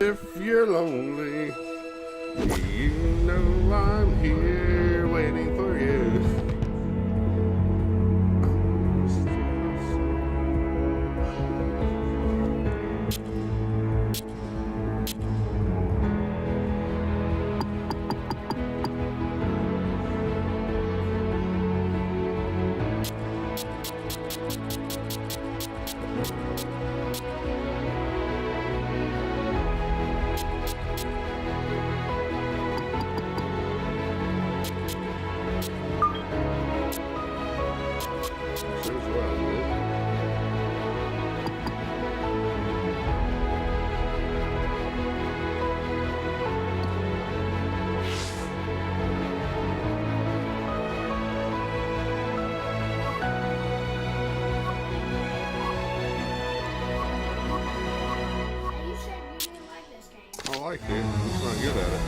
If you're lonely, you know I'm here waiting for you. I like it. I'm just not good at it.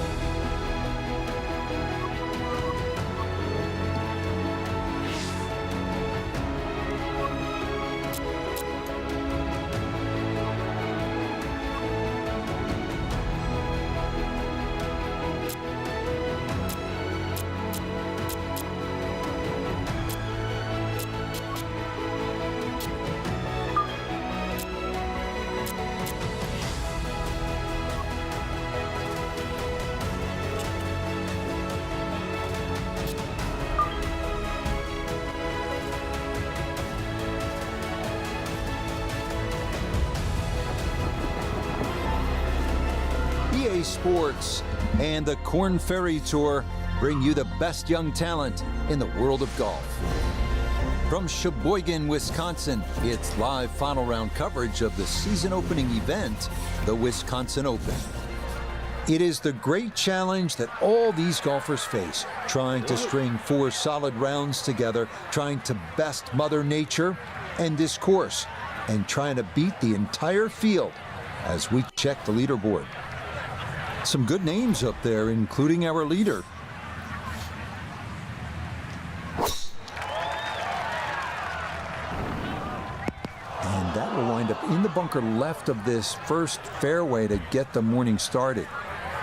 PGA Sports and the Korn Ferry Tour bring you the best young talent in the world of golf. From Sheboygan, Wisconsin, it's live final round coverage of the season opening event, the Wisconsin Open. It is the great challenge that all these golfers face, trying to string 4 solid rounds together, trying to best Mother Nature and this course, and trying to beat the entire field as we check the leaderboard. Some good names up there, including our leader. And that will wind up in the bunker left of this first fairway to get the morning started.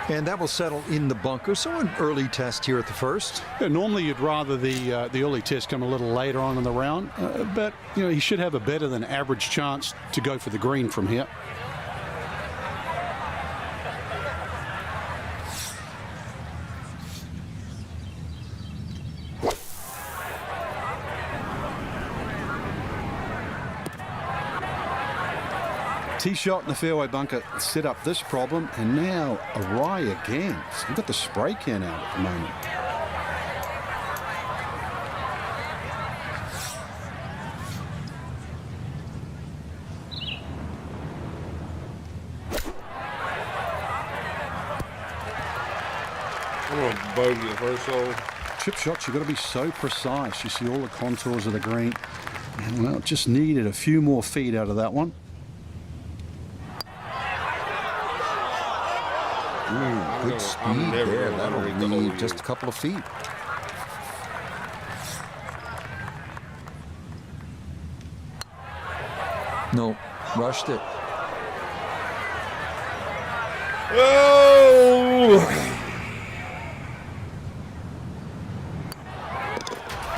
And that will settle in the bunker, so an early test here at the first. Yeah, normally you'd rather the early test come a little later on in the round, but you know he should have a better than average chance to go for the green from here. Tee shot in the fairway bunker set up this problem, and now awry again. So we've got the spray can out at the moment. I'm going to bogey the first hole. Chip shots, you've got to be so precise. You see all the contours of the green. And, well, just needed a few more feet out of that one. Ooh, good speed there. That'll leave just a couple of feet. No, rushed it. Oh!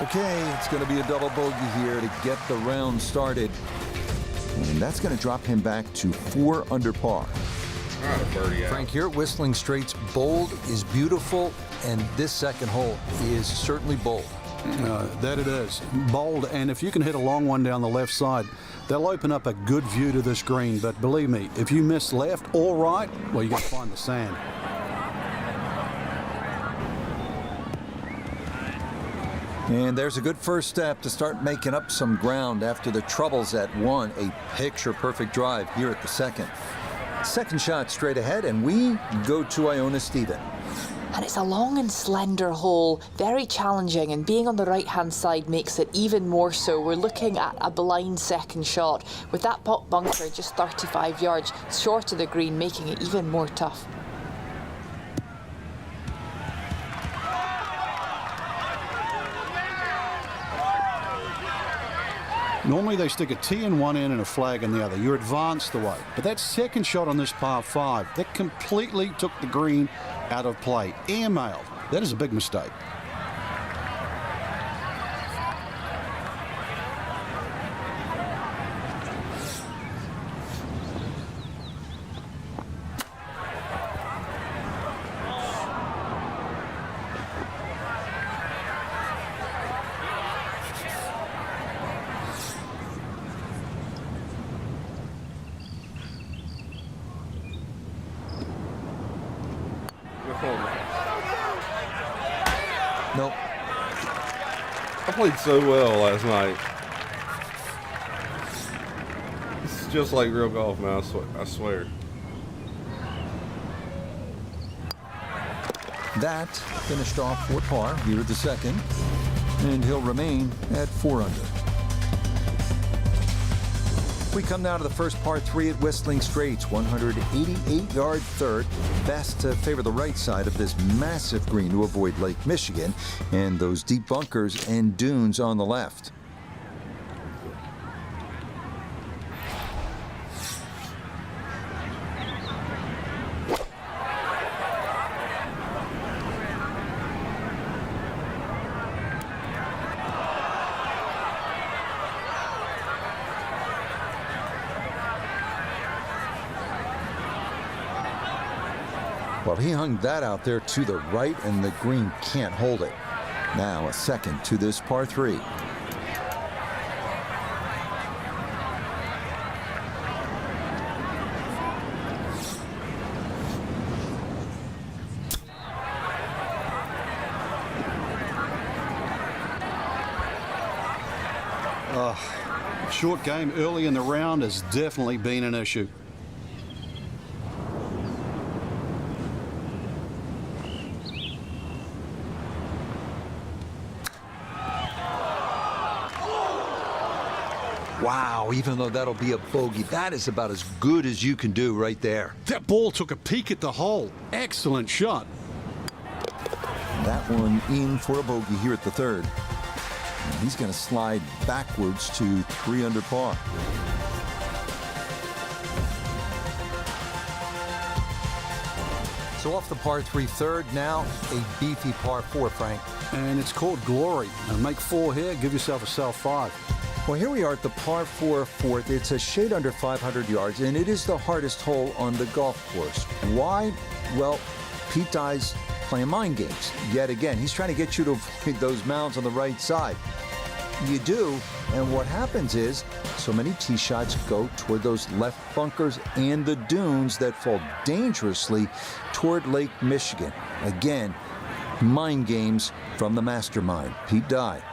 Okay, it's going to be a double bogey here to get the round started. And that's going to drop him back to 4 under par. Frank, here at Whistling Straits, bold is beautiful, and this second hole is certainly bold. That it is. Bold, and if you can hit a long one down the left side, they'll open up a good view to this green. But believe me, if you miss left or right, well, you got to find the sand. And there's a good first step to start making up some ground after the troubles at 1. A picture-perfect drive here at the second. Second shot straight ahead, and we go to Iona Stephen. And it's a long and slender hole, very challenging, and being on the right-hand side makes it even more so. We're looking at a blind second shot, with that pot bunker just 35 yards short of the green, making it even more tough. Normally they stick a tee in one end and a flag in the other. You're advanced the way. But that second shot on this par 5, that completely took the green out of play. Airmailed. That is a big mistake. Nope. I played so well last night. It's just like real golf, man. I swear. That finished off for par here at the second, and he'll remain at 4 under. We come now to the first par 3 at Whistling Straits, 188-yard third. Best to favor the right side of this massive green to avoid Lake Michigan and those deep bunkers and dunes on the left. Well, he hung that out there to the right, and the green can't hold it. Now a second to this par 3. Short game early in the round has definitely been an issue. Wow, even though that'll be a bogey, that is about as good as you can do right there. That ball took a peek at the hole. Excellent shot. That one in for a bogey here at the third. And he's going to slide backwards to 3 under par. So off the par 3 third, now a beefy par 4, Frank. And it's called glory. Now make 4 here, give yourself a self 5. Well, here we are at the par 4 fourth. It's a shade under 500 yards, and it is the hardest hole on the golf course. Why? Well, Pete Dye's playing mind games yet again. He's trying to get you to avoid those mounds on the right side. You do, and what happens is so many tee shots go toward those left bunkers and the dunes that fall dangerously toward Lake Michigan. Again, mind games from the mastermind, Pete Dye.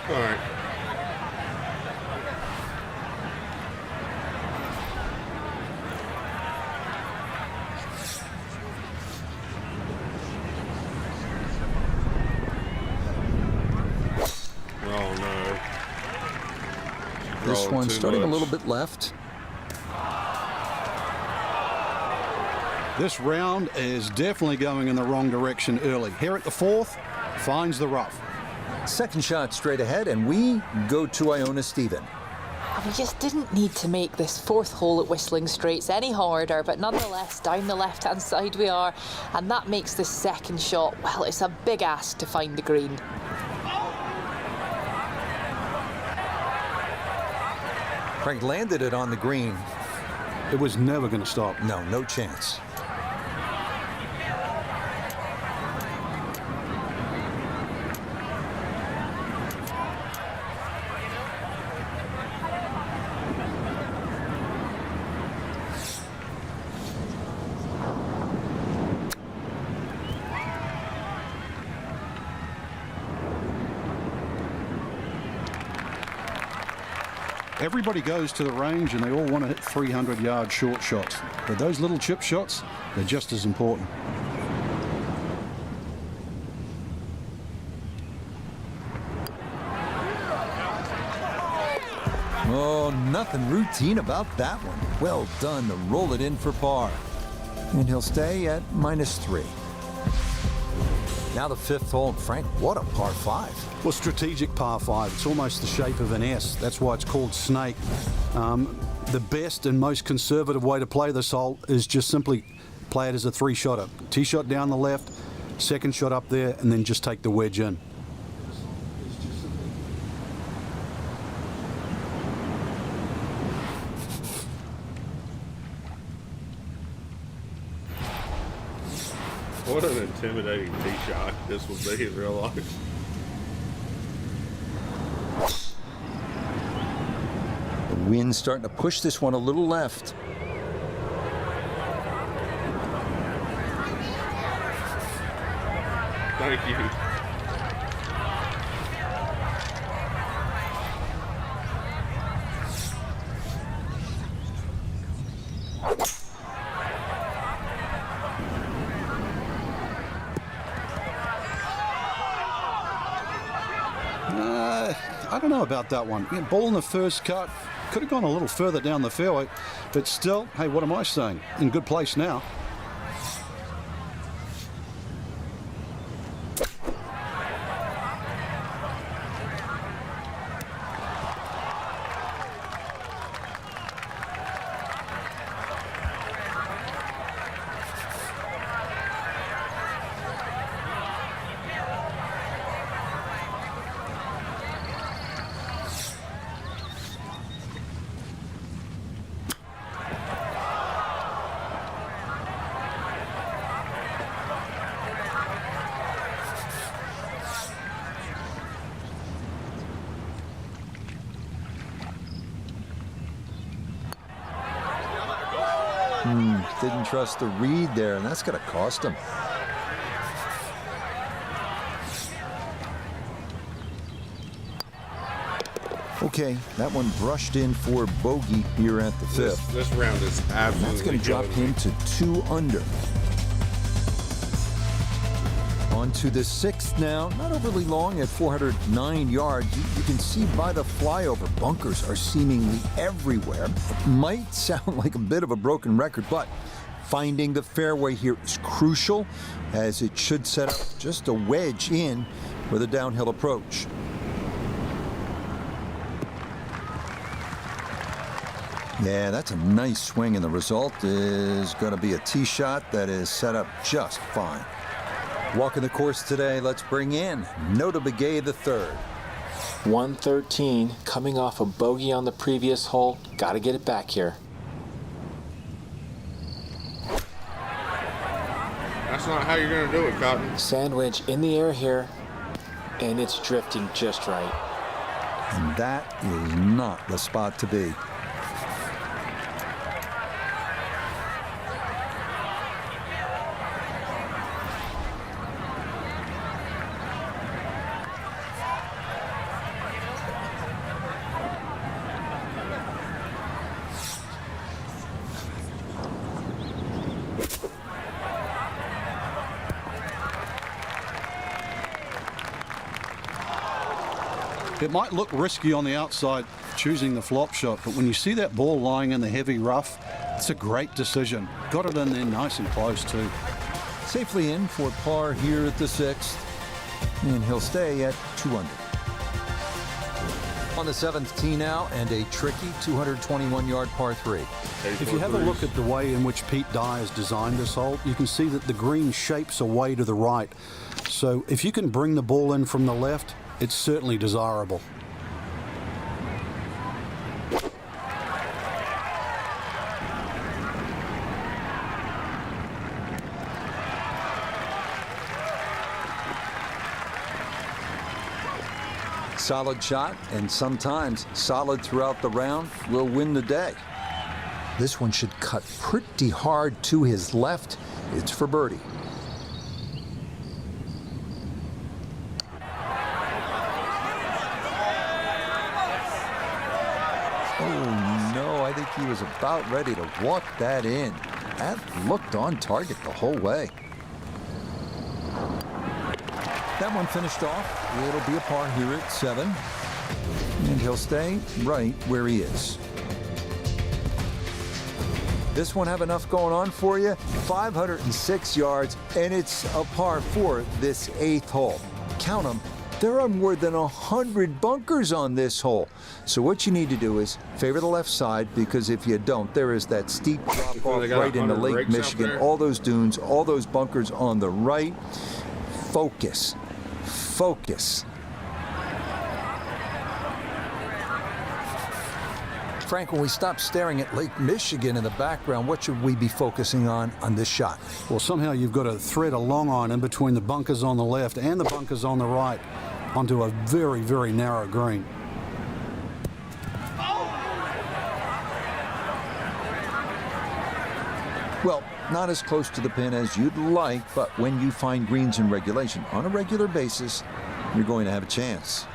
All right. Oh no. This Drawing one's too starting a much. little bit left. This round is definitely going in the wrong direction early. Here at the fourth, finds the rough. Second shot straight ahead, and we go to Iona Stephen. And we just didn't need to make this fourth hole at Whistling Straits any harder, but nonetheless, down the left-hand side we are, and that makes this second shot, well, it's a big ask to find the green. Frank landed it on the green. It was never going to stop. No, no chance. Everybody goes to the range and they all want to hit 300-yard short shots. But those little chip shots, they're just as important. Oh, nothing routine about that one. Well done to roll it in for par. And he'll stay at -3. Now the fifth hole. Frank, what a par 5. Well, strategic par 5. It's almost the shape of an S. That's why it's called snake. The best and most conservative way to play this hole is just simply play it as a 3-shotter. Tee shot down the left, second shot up there, and then just take the wedge in. What an intimidating tee shot this will be in real life. The wind's starting to push this one a little left. Thank you. I don't know about that one. Yeah, ball in the first cut. Could have gone a little further down the fairway. But still, hey, what am I saying? In good place now. Didn't trust the read there, and that's going to cost him. Okay, that one brushed in for bogey here at the fifth. This round is absolutely. That's going to drop him to 2 under. On to the sixth now, not overly long at 409 yards. You can see by the flyover, bunkers are seemingly everywhere. Might sound like a bit of a broken record, but finding the fairway here is crucial, as it should set up just a wedge in for the downhill approach. Yeah, that's a nice swing, and the result is going to be a tee shot that is set up just fine. Walking the course today, let's bring in Nota Begay the third. 113, coming off a bogey on the previous hole. Got to get it back here. That's not how you're going to do it, Cotton. Sandwich in the air here, and it's drifting just right. And that is not the spot to be. It might look risky on the outside, choosing the flop shot, but when you see that ball lying in the heavy rough, it's a great decision. Got it in there nice and close too. Safely in for par here at the 6th, and he'll stay at 2 under. On the 7th tee now, and a tricky 221-yard par 3. If you have a look at the way in which Pete Dye has designed this hole, you can see that the green shapes away to the right. So if you can bring the ball in from the left, it's certainly desirable. Solid shot, and sometimes solid throughout the round, will win the day. This one should cut pretty hard to his left. It's for birdie. Oh no, I think he was about ready to walk that in. That looked on target the whole way. That one finished off. It'll be a par here at 7. And he'll stay right where he is. This one have enough going on for you. 506 yards, and it's a par 4 this 8th hole. Count them. There are more than 100 bunkers on this hole. So what you need to do is favor the left side, because if you don't, there is that steep drop off right into Lake Michigan. All those dunes, all those bunkers on the right. Focus. Focus. Frank, when we stop staring at Lake Michigan in the background, what should we be focusing on this shot? Well, somehow you've got to thread a long iron in between the bunkers on the left and the bunkers on the right onto a very, very narrow green. Well, not as close to the pin as you'd like, but when you find greens in regulation on a regular basis, you're going to have a chance.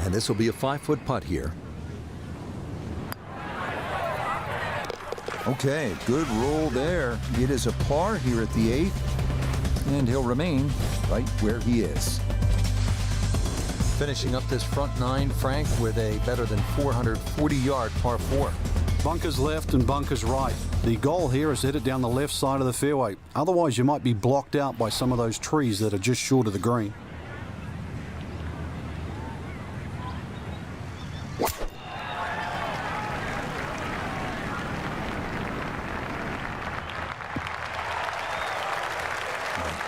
And this will be a 5-foot putt here. Okay, good roll there. It is a par here at the 8th, and he'll remain right where he is. Finishing up this front 9, Frank, with a better than 440-yard par 4. Bunkers left and bunkers right. The goal here is to hit it down the left side of the fairway. Otherwise, you might be blocked out by some of those trees that are just short of the green.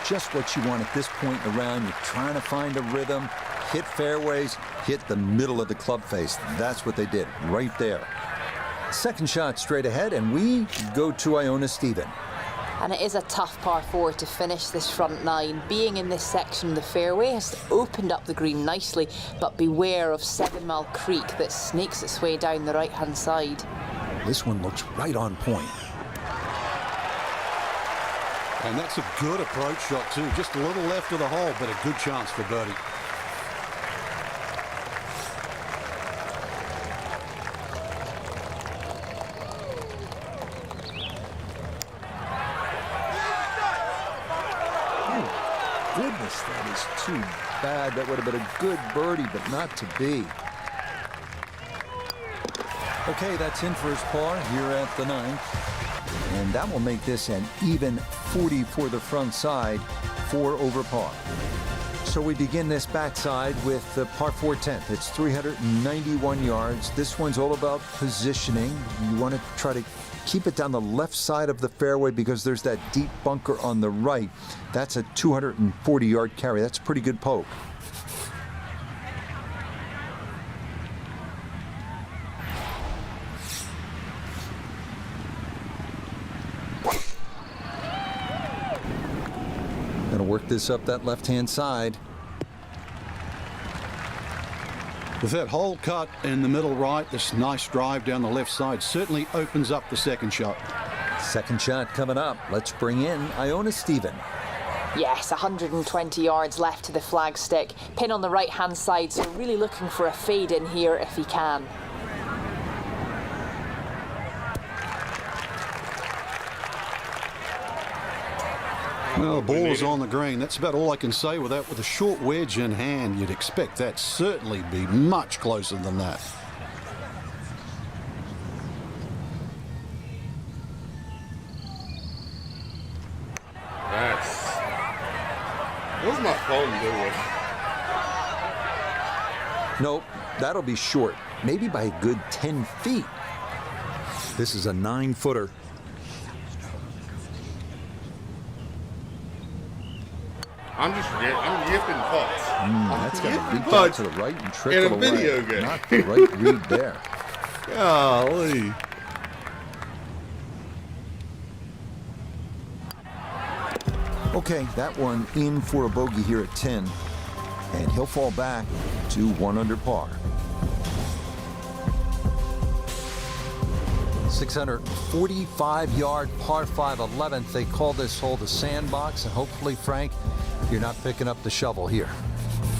Just what you want at this point in the round. You're trying to find a rhythm, hit fairways, hit the middle of the club face. That's what they did right there. Second shot straight ahead, and we go to Iona Stephen. And it is a tough par 4 to finish this front 9. Being in this section of the fairway has opened up the green nicely, but beware of 7 Mile Creek that snakes its way down the right-hand side. This one looks right on point. And that's a good approach shot too. Just a little left of the hole, but a good chance for birdie. Oh, goodness, that is too bad. That would have been a good birdie, but not to be. Okay, that's in for his par here at the 9th. And that will make this an even 40 for the front side, 4 over par. So we begin this backside with the par 4 10th. It's 391 yards. This one's all about positioning. You want to try to keep it down the left side of the fairway because there's that deep bunker on the right. That's a 240-yard carry. That's a pretty good poke. Gonna work this up that left-hand side. With that hole cut in the middle right, this nice drive down the left side certainly opens up the second shot. Second shot coming up. Let's bring in Iona Stephen. Yes, 120 yards left to the flagstick. Pin on the right-hand side, so really looking for a fade in here if he can. Well, the ball is on the green. That's about all I can say with that. With a short wedge in hand, you'd expect that certainly be much closer than that. What's my phone doing? Nope, that'll be short. Maybe by a good 10 feet. This is a 9-footer. I'm yipping putts. That's going to reach out putts to the right and in trickle a video away. game. Not the right read there. Golly. Okay, that one in for a bogey here at 10. And he'll fall back to 1 under par. 645-yard par 5 11th. They call this hole the sandbox, and hopefully, Frank, you're not picking up the shovel here.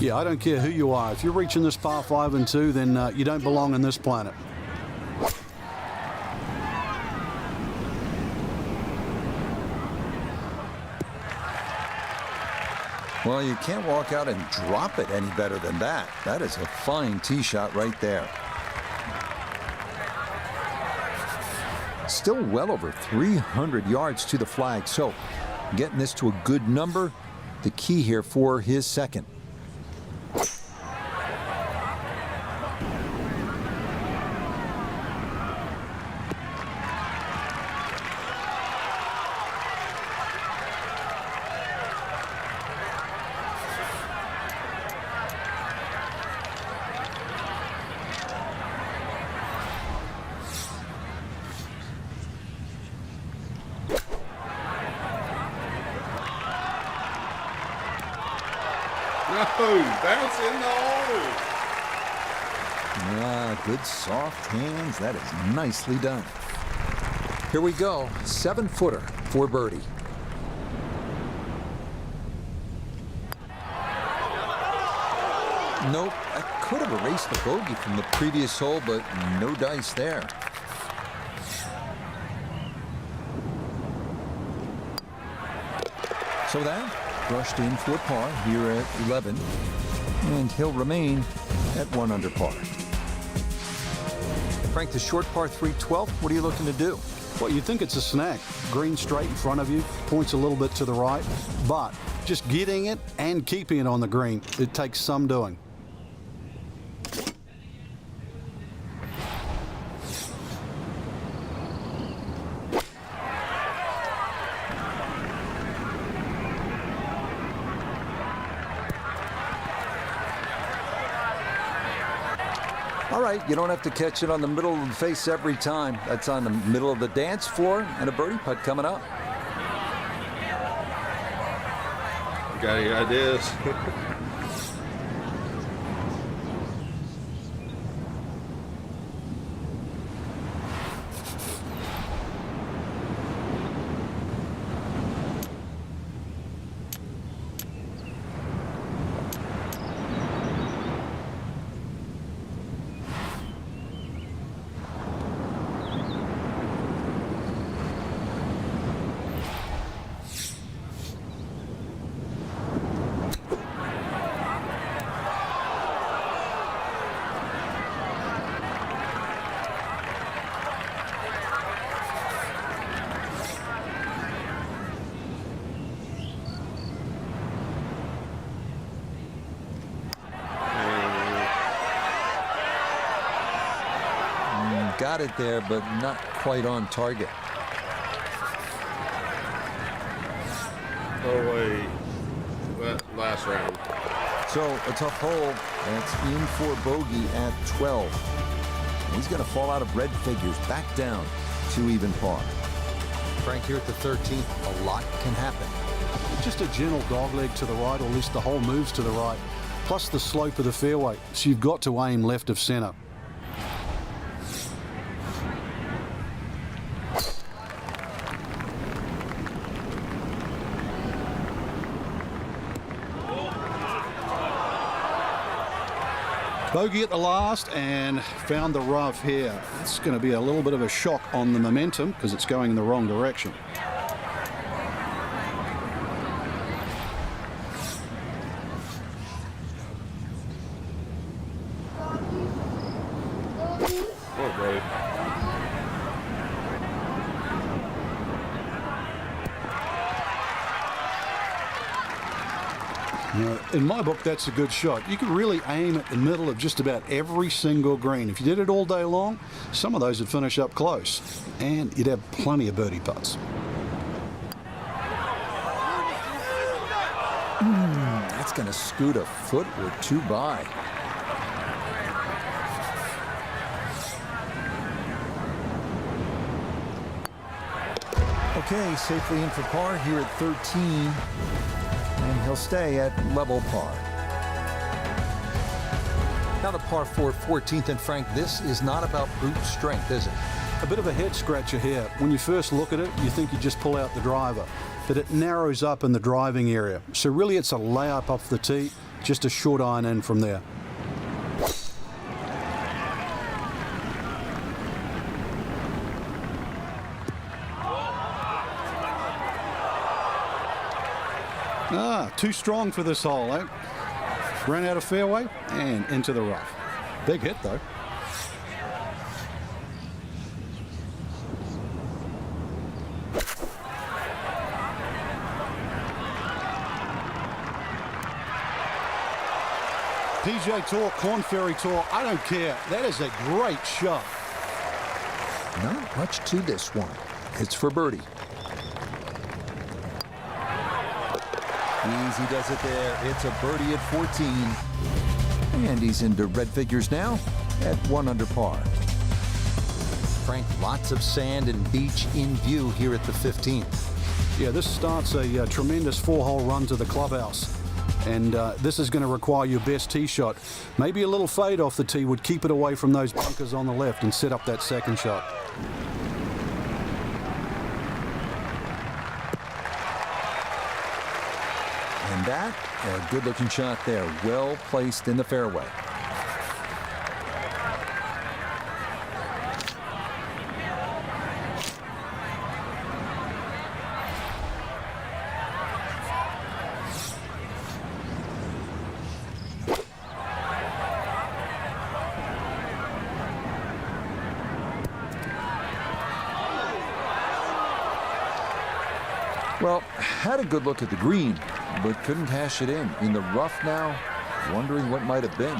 Yeah, I don't care who you are. If you're reaching this par 5 and 2, then you don't belong on this planet. Well, you can't walk out and drop it any better than that. That is a fine tee shot right there. Still well over 300 yards to the flag, so getting this to a good number, the key here for his second. No, bounce in the hole. Ah, good soft hands. That is nicely done. Here we go. 7-footer for birdie. Nope. I could have erased the bogey from the previous hole, but no dice there. So that brushed in for par here at 11, and he'll remain at 1 under par. Frank, the short par 3 12th, what are you looking to do? Well, you'd think it's a snack. Green straight in front of you, points a little bit to the right, but just getting it and keeping it on the green, it takes some doing. All right, you don't have to catch it on the middle of the face every time. That's on the middle of the dance floor, and a birdie putt coming up. Got any ideas? Got it there, but not quite on target. Oh, wait. Last round. So a tough hole. That's in for bogey at 12. He's going to fall out of red figures, back down to even par. Frank, here at the 13th, a lot can happen. Just a gentle dogleg to the right, or at least the hole moves to the right, plus the slope of the fairway, so you've got to aim left of center. Bogey at the last and found the rough here. It's going to be a little bit of a shock on the momentum because it's going in the wrong direction. Oh, buddy. Now, in my book, that's a good shot. You can really aim at the middle of just about every single green. If you did it all day long, some of those would finish up close, and you'd have plenty of birdie putts. That's going to scoot a foot or two by. Okay, safely in for par here at 13. And he'll stay at level par. Now the par 4 14th, and Frank, this is not about brute strength, is it? A bit of a head scratcher here. When you first look at it, you think you just pull out the driver, but it narrows up in the driving area. So really it's a layup off the tee, just a short iron in from there. Too strong for this hole, eh? Ran out of fairway and into the rough. Big hit, though. PGA Tour, Korn Ferry Tour, I don't care. That is a great shot. Not much to this one. It's for birdie. Easy does it there. It's a birdie at 14. And he's into red figures now at 1 under par. Frank, lots of sand and beach in view here at the 15th. Yeah, this starts a tremendous 4-hole run to the clubhouse. And this is going to require your best tee shot. Maybe a little fade off the tee would keep it away from those bunkers on the left and set up that second shot. And that, a good-looking shot there, well placed in the fairway. Well, had a good look at the green, but couldn't hash it in. In the rough now, wondering what might have been.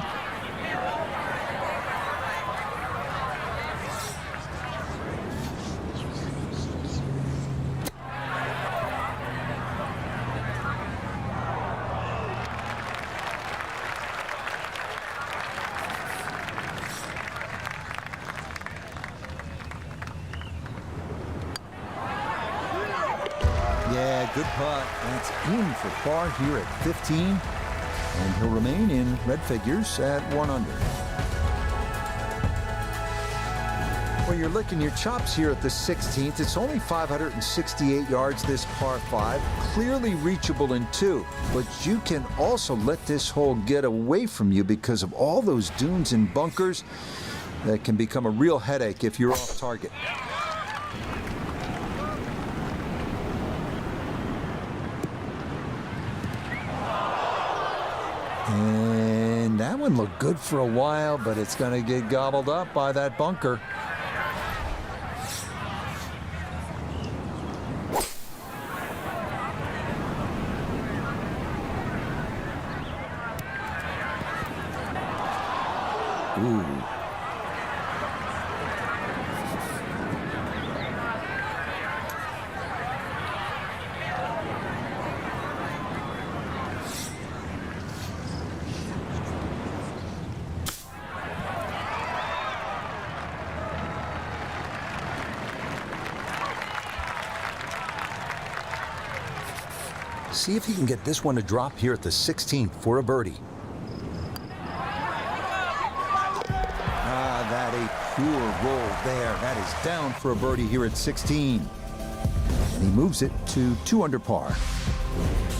Yeah, good putt. That's in for par here at 15. And he'll remain in red figures at 1 under. Well, you're licking your chops here at the 16th. It's only 568 yards, this par 5. Clearly reachable in 2. But you can also let this hole get away from you because of all those dunes and bunkers that can become a real headache if you're off target. And that one looked good for a while, but it's going to get gobbled up by that bunker. Ooh. See if he can get this one to drop here at the 16th for a birdie. Ah, that a pure roll there. That is down for a birdie here at 16. And he moves it to 2 under par.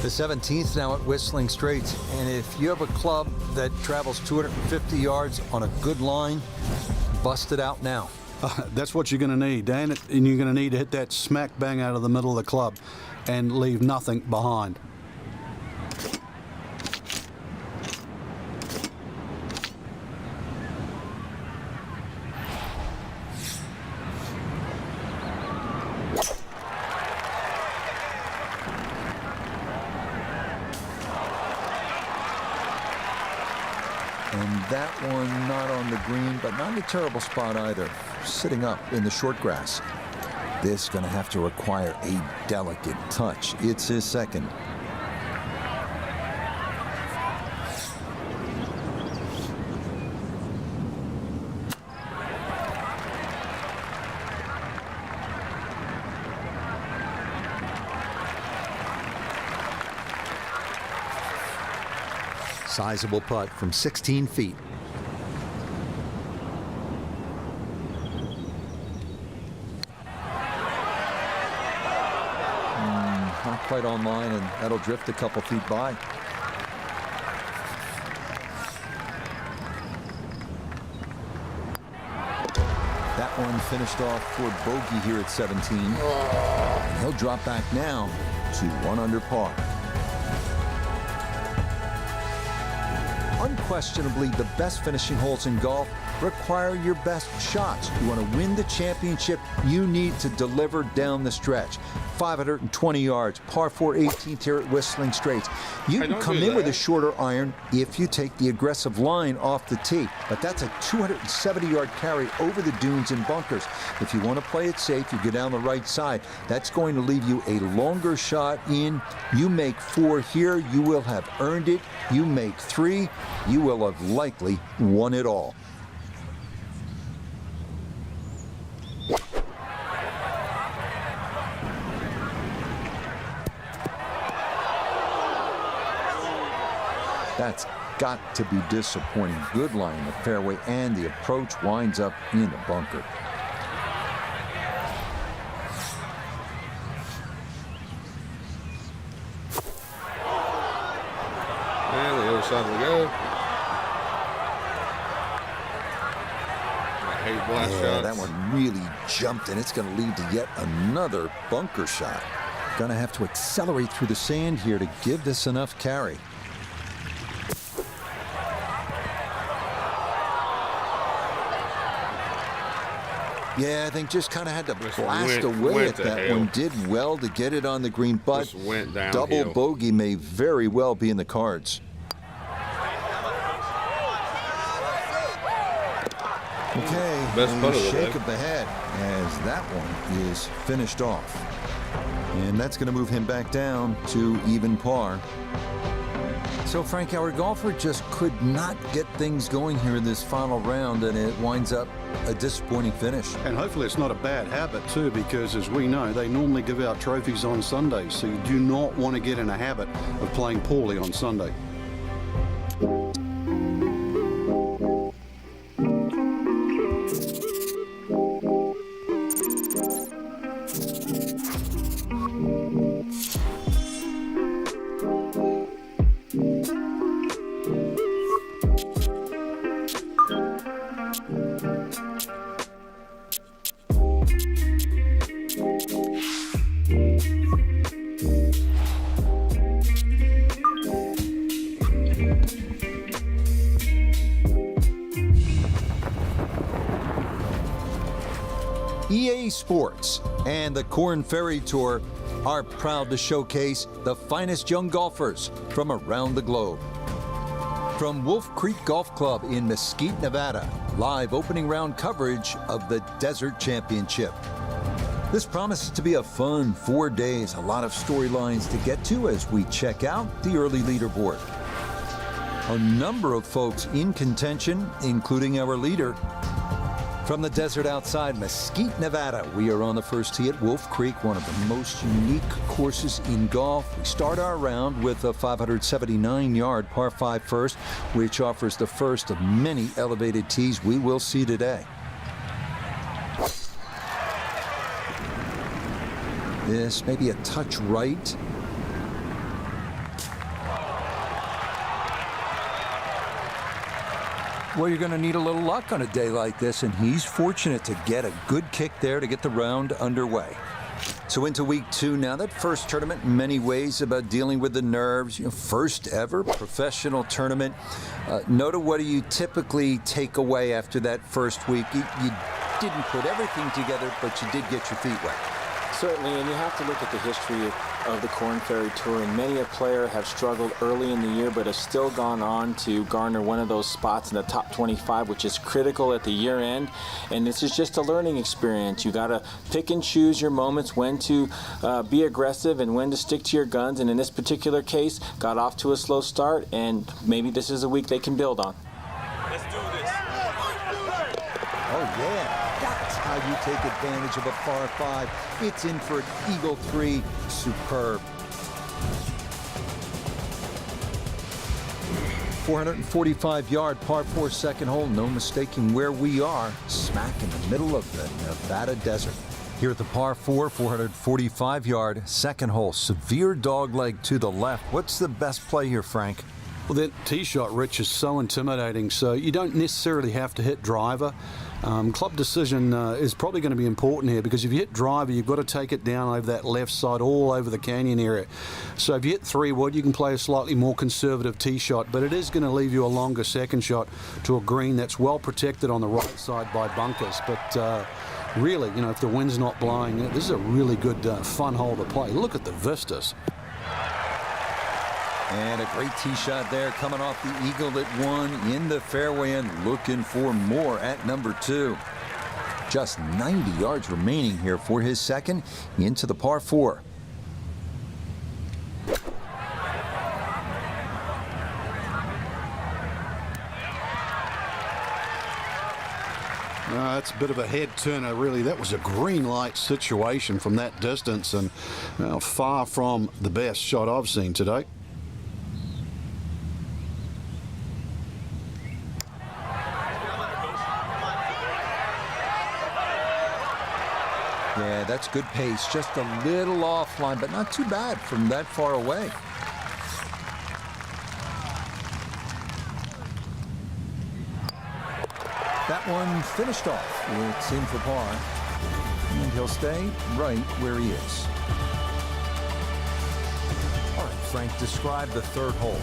The 17th now at Whistling Straits, and if you have a club that travels 250 yards on a good line, bust it out now. That's what you're going to need, Dan, and you're going to need to hit that smack bang out of the middle of the club and leave nothing behind. And that one not on the green, but not in a terrible spot either. Sitting up in the short grass. This going to have to require a delicate touch. It's his second. Sizable putt from 16 feet. Not quite on line, and that'll drift a couple feet by. That one finished off for bogey here at 17. He'll drop back now to 1 under par. Unquestionably, the best finishing holes in golf require your best shots. You want to win the championship, you need to deliver down the stretch. 520 yards, par 4 18th here at Whistling Straits. You can come in with a shorter iron if you take the aggressive line off the tee, but that's a 270-yard carry over the dunes and bunkers. If you want to play it safe, you go down the right side. That's going to leave you a longer shot in. You make 4 here, you will have earned it. You make 3, you will have likely won it all. That's got to be disappointing. Good line in the fairway, and the approach winds up in the bunker. And the other side we go. I hate blast shots. That one really jumped, and it's going to lead to yet another bunker shot. Going to have to accelerate through the sand here to give this enough carry. Yeah, I think just kind of had to blast away at that one. Did well to get it on the green, but double bogey may very well be in the cards. Okay, a shake of the head as that one is finished off. And that's going to move him back down to even par. So, Frank, our golfer just could not get things going here in this final round, and it winds up a disappointing finish. And hopefully it's not a bad habit, too, because as we know, they normally give out trophies on Sundays, so you do not want to get in a habit of playing poorly on Sunday. EA Sports and the Korn Ferry Tour are proud to showcase the finest young golfers from around the globe. From Wolf Creek Golf Club in Mesquite, Nevada, live opening round coverage of the Desert Championship. This promises to be a fun 4 days, a lot of storylines to get to as we check out the early leaderboard. A number of folks in contention, including our leader. From the desert outside Mesquite, Nevada, we are on the first tee at Wolf Creek, one of the most unique courses in golf. We start our round with a 579-yard par 5 first, which offers the first of many elevated tees we will see today. This may be a touch right. Well, you're going to need a little luck on a day like this, and he's fortunate to get a good kick there to get the round underway. So into week 2 now. That first tournament in many ways about dealing with the nerves. First ever professional tournament. Nota, what do you typically take away after that first week? You didn't put everything together, but you did get your feet wet. Certainly, and you have to look at the history of the Korn Ferry Tour, and many a player have struggled early in the year but have still gone on to garner one of those spots in the top 25, which is critical at the year end. And this is just a learning experience. You got to pick and choose your moments, when to be aggressive and when to stick to your guns. And in this particular case, got off to a slow start, and maybe this is a week they can build on. Let's do this. Oh, yeah. That's how you take advantage of a par 5. It's in for an Eagle 3. Superb. 445-yard par 4 second hole. No mistaking where we are. Smack in the middle of the Nevada desert. Here at the par 4, 445-yard second hole. Severe dogleg to the left. What's the best play here, Frank? Well, that tee shot, Rich, is so intimidating, so you don't necessarily have to hit driver. Club decision is probably going to be important here, because if you hit driver, you've got to take it down over that left side, all over the canyon area. So if you hit 3-wood, you can play a slightly more conservative tee shot, but it is going to leave you a longer second shot to a green that's well protected on the right side by bunkers. But really, if the wind's not blowing, this is a really good, fun hole to play. Look at the vistas. And a great tee shot there, coming off the eagle that won in the fairway, and looking for more at number 2. Just 90 yards remaining here for his second into the par 4. That's a bit of a head turner, really. That was a green light situation from that distance, and far from the best shot I've seen today. Yeah, that's good pace. Just a little offline, but not too bad from that far away. That one finished off. It's in for par. And he'll stay right where he is. All right, Frank, describe the third hole.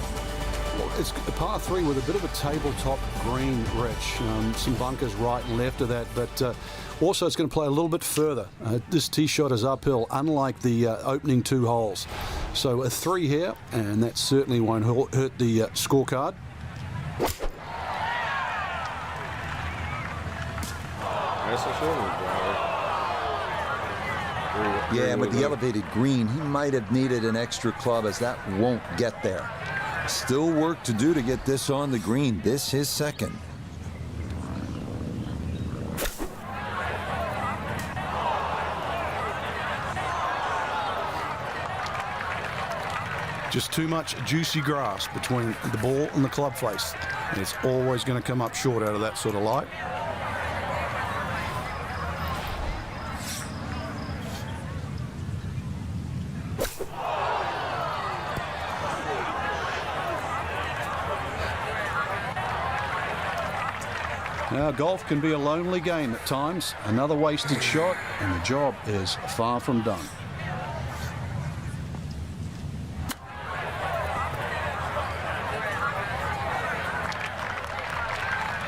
Well, it's a par 3 with a bit of a tabletop green, Rich. Some bunkers right and left of that, but also it's going to play a little bit further. This tee shot is uphill, unlike the opening 2 holes. So a 3 here, and that certainly won't hurt the scorecard. That's a short one, driver. Yeah, and with the elevated green, he might have needed an extra club, as that won't get there. Still work to do to get this on the green. This is second. Just too much juicy grass between the ball and the club face. And it's always going to come up short out of that sort of light. Now, golf can be a lonely game at times. Another wasted shot, and the job is far from done.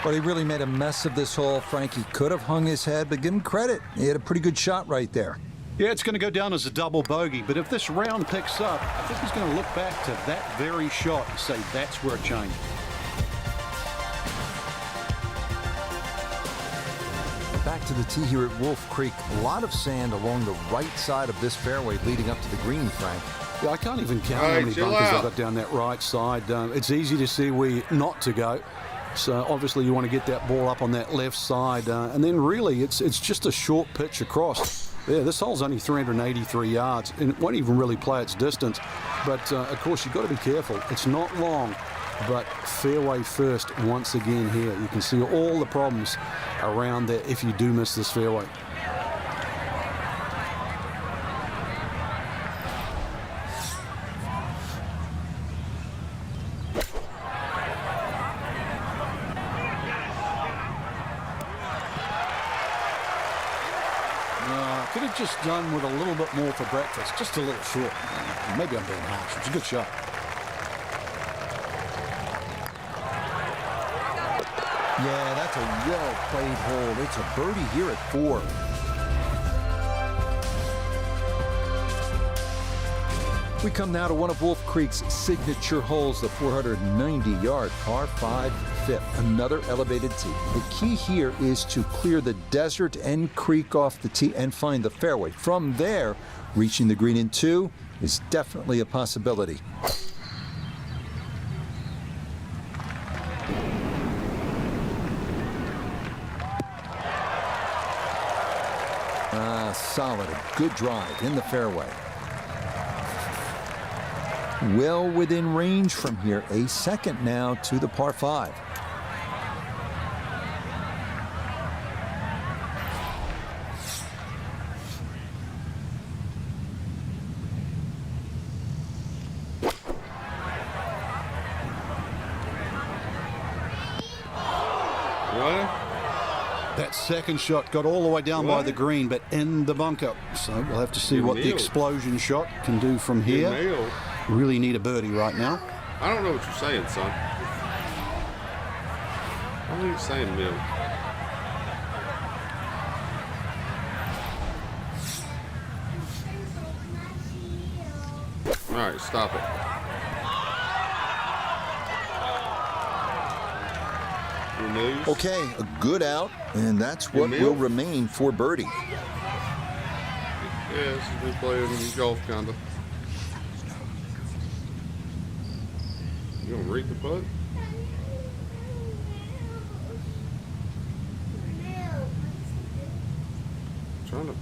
But he really made a mess of this hole, Frank. He could have hung his head, but give him credit. He had a pretty good shot right there. Yeah, it's going to go down as a double bogey, but if this round picks up, I think he's going to look back to that very shot and say that's where it changed. Back to the tee here at Wolf Creek. A lot of sand along the right side of this fairway leading up to the green, Frank. Yeah, I can't even count All how right, many chill bunkers out. they've got down that right side. It's easy to see where not to go. So obviously you want to get that ball up on that left side. And then really it's just a short pitch across. Yeah, this hole's only 383 yards, and it won't even really play its distance. But, of course, you've got to be careful. It's not long, but fairway first once again here. You can see all the problems around there if you do miss this fairway. have just done with a little bit more for breakfast, just a little short. Maybe I'm being harsh. It's a good shot. Yeah, that's a well-played hole. It's a birdie here at 4. We come now to one of Wolf Creek's signature holes, the 490-yard par 5 fifth, another elevated tee. The key here is to clear the desert and creek off the tee and find the fairway. From there, reaching the green in 2 is definitely a possibility. Solid, a good drive in the fairway. Well within range from here. A second now to the par 5. What? That second shot got all the way down by the green, but in the bunker. So we'll have to see what the explosion shot can do from here. Really need a birdie right now. I don't know what you're saying, son. What are you saying, Bill? All right, stop it. Remove. Okay, a good out, and that's what will remain for birdie. Yeah, this is me playing golf, kind of. You gonna read the putt? Trying to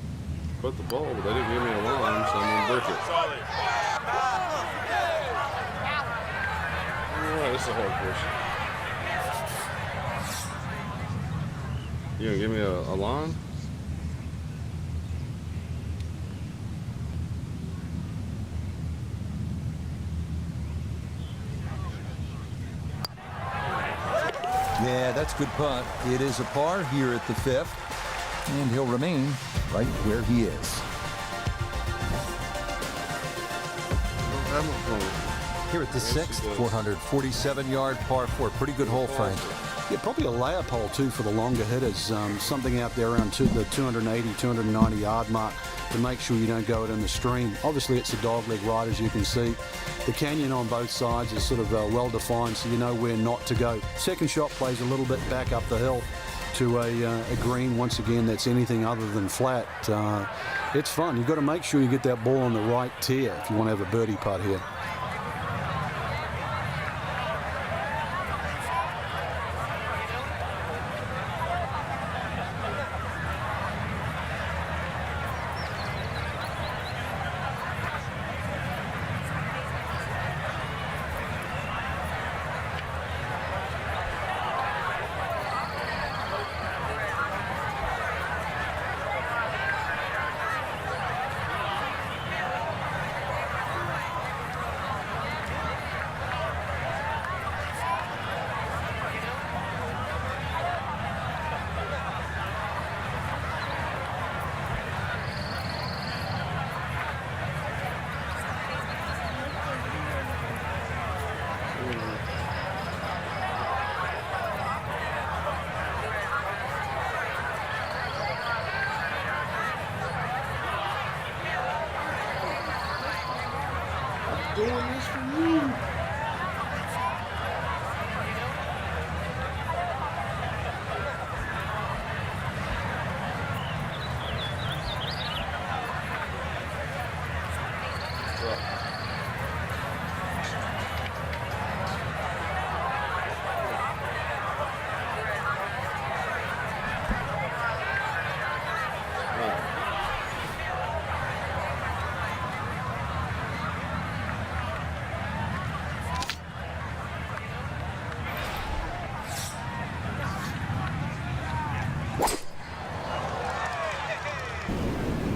put the ball, but they didn't give me a line, so I'm gonna brick it. Alright, this is a hard course. You gonna give me a line? Yeah, that's a good putt. It is a par here at the 5th, and he'll remain right where he is. Here at the 6th, 447-yard par 4. Pretty good hole, Frank. Yeah, probably a layup hole, too, for the longer hitters. Something out there around the 280, 290-yard mark to make sure you don't go it in the stream. Obviously, it's a dogleg ride, as you can see. The canyon on both sides is sort of well-defined, so you know where not to go. Second shot plays a little bit back up the hill to a green. Once again, that's anything other than flat. It's fun. You've got to make sure you get that ball on the right tier if you want to have a birdie putt here. Doing this for you.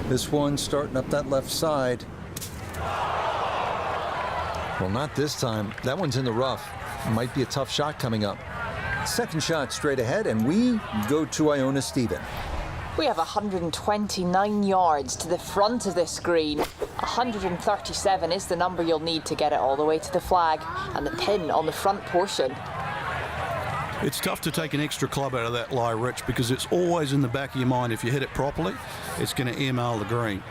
This one starting up that left side. Well, not this time. That one's in the rough. Might be a tough shot coming up. Second shot straight ahead, and we go to Iona Stephen. We have 129 yards to the front of this green. 137 is the number you'll need to get it all the way to the flag, and the pin on the front portion. It's tough to take an extra club out of that lie, Rich, because it's always in the back of your mind. If you hit it properly, it's going to email the green.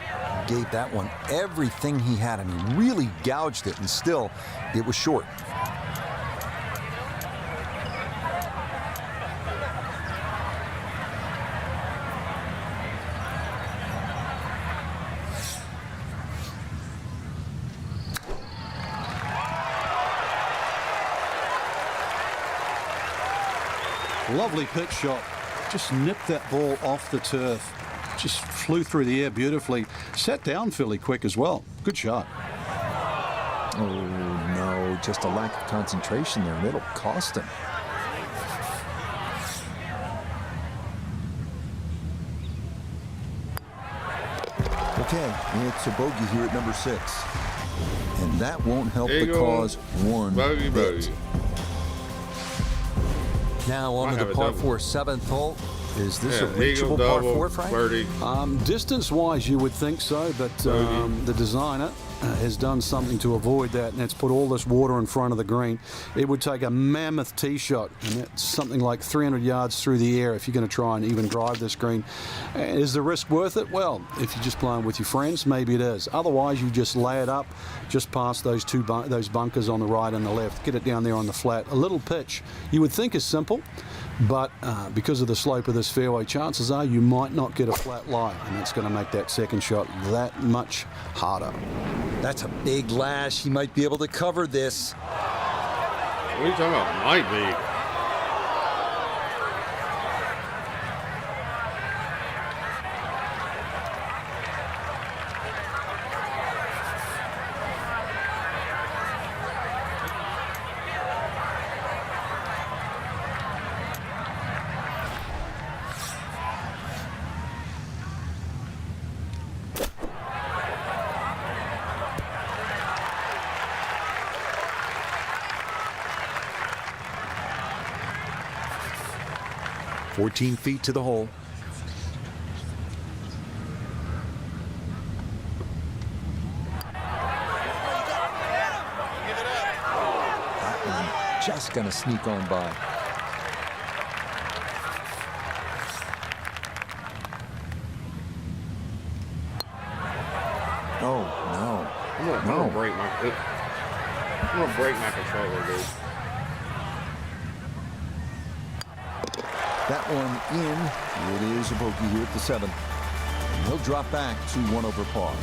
Gave that one everything he had, and he really gouged it, and still, it was short. Lovely pitch shot. Just nipped that ball off the turf. Just flew through the air beautifully. Sat down fairly quick as well. Good shot. Oh, no, just a lack of concentration there, and it'll cost him. Okay, it's a bogey here at number 6. And that won't help the cause one bit. Now on to the par 4 7th hole. Is this a reachable par 4, Frank? Distance-wise, you would think so, but the designer has done something to avoid that, and it's put all this water in front of the green. It would take a mammoth tee shot, and that's something like 300 yards through the air if you're going to try and even drive this green. Is the risk worth it? Well, if you're just playing with your friends, maybe it is. Otherwise, you just lay it up just past those those bunkers on the right and the left. Get it down there on the flat. A little pitch you would think is simple, but because of the slope of this fairway, chances are you might not get a flat lie, and that's going to make that second shot that much harder. That's a big lash. He might be able to cover this. What are you talking about? Might be. $14 feet to the hole. That one just gonna sneak on by. Oh no! I'm gonna break my controller, dude. That one in. It is a bogey here at the 7th. And he'll drop back to 1 over par.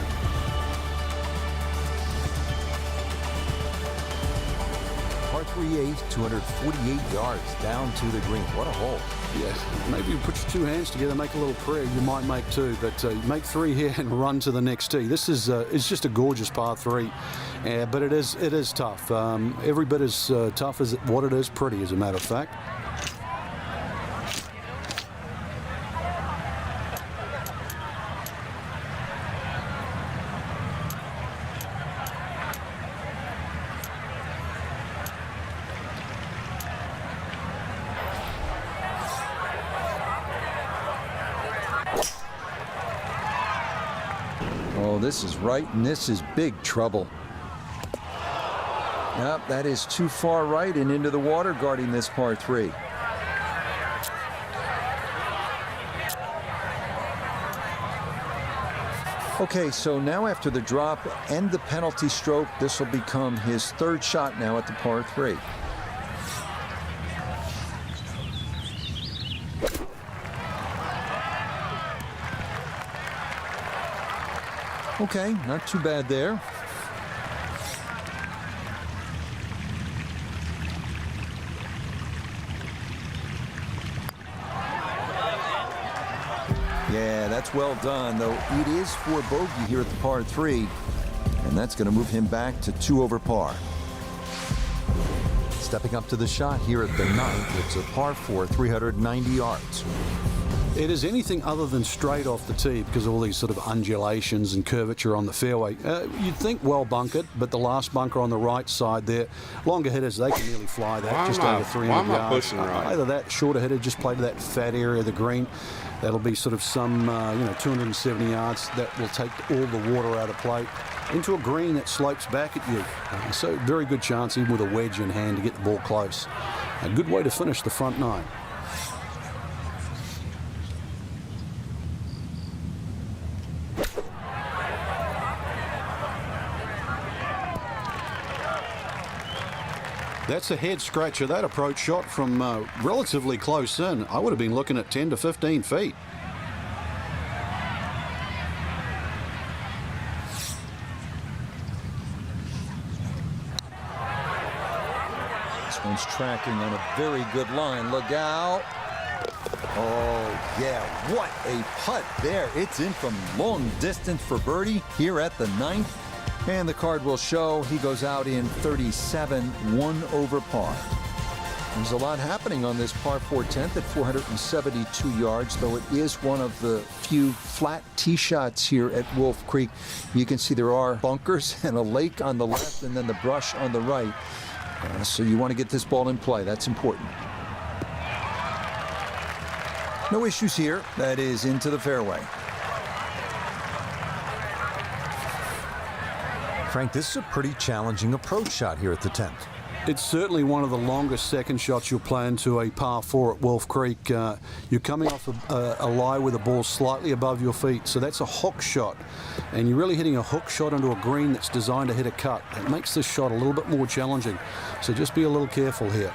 Par 3-8, 248 yards down to the green. What a hole. Yeah, maybe you put your two hands together, make a little prayer. You might make 2, but make 3 here and run to the next tee. This is it's just a gorgeous par 3, but it is tough. Every bit as tough as what it is pretty, as a matter of fact. Oh, this is right, and this is big trouble. Yep, that is too far right and into the water guarding this par 3. Okay, so now after the drop and the penalty stroke, this will become his 3rd shot now at the par 3. Okay, not too bad there. Yeah, that's well done, though it is for bogey here at the par 3, and that's going to move him back to 2 over par. Stepping up to the shot here at the 9th, it's a par 4, 390 yards. It is anything other than straight off the tee because of all these sort of undulations and curvature on the fairway. You'd think well bunkered, but the last bunker on the right side there, longer hitters, they can nearly fly that just over 300 yards. Pushing right? Either that, shorter hitter just play to that fat area of the green. That'll be sort of some, 270 yards. That will take all the water out of play into a green that slopes back at you. So very good chance, even with a wedge in hand, to get the ball close. A good way to finish the front nine. That's a head scratcher. That approach shot from relatively close in. I would have been looking at 10 to 15 feet. This one's tracking on a very good line. Look out. Oh, yeah, what a putt there. It's in from long distance for birdie here at the 9th. And the card will show he goes out in 37, 1 over par. There's a lot happening on this par 4 10th at 472 yards, though it is one of the few flat tee shots here at Wolf Creek. You can see there are bunkers and a lake on the left and then the brush on the right. So you want to get this ball in play. That's important. No issues here. That is into the fairway. Frank, this is a pretty challenging approach shot here at the 10th. It's certainly one of the longest second shots you'll play into a par 4 at Wolf Creek. You're coming off a lie with a ball slightly above your feet, so that's a hook shot. And you're really hitting a hook shot into a green that's designed to hit a cut. It makes this shot a little bit more challenging, so just be a little careful here.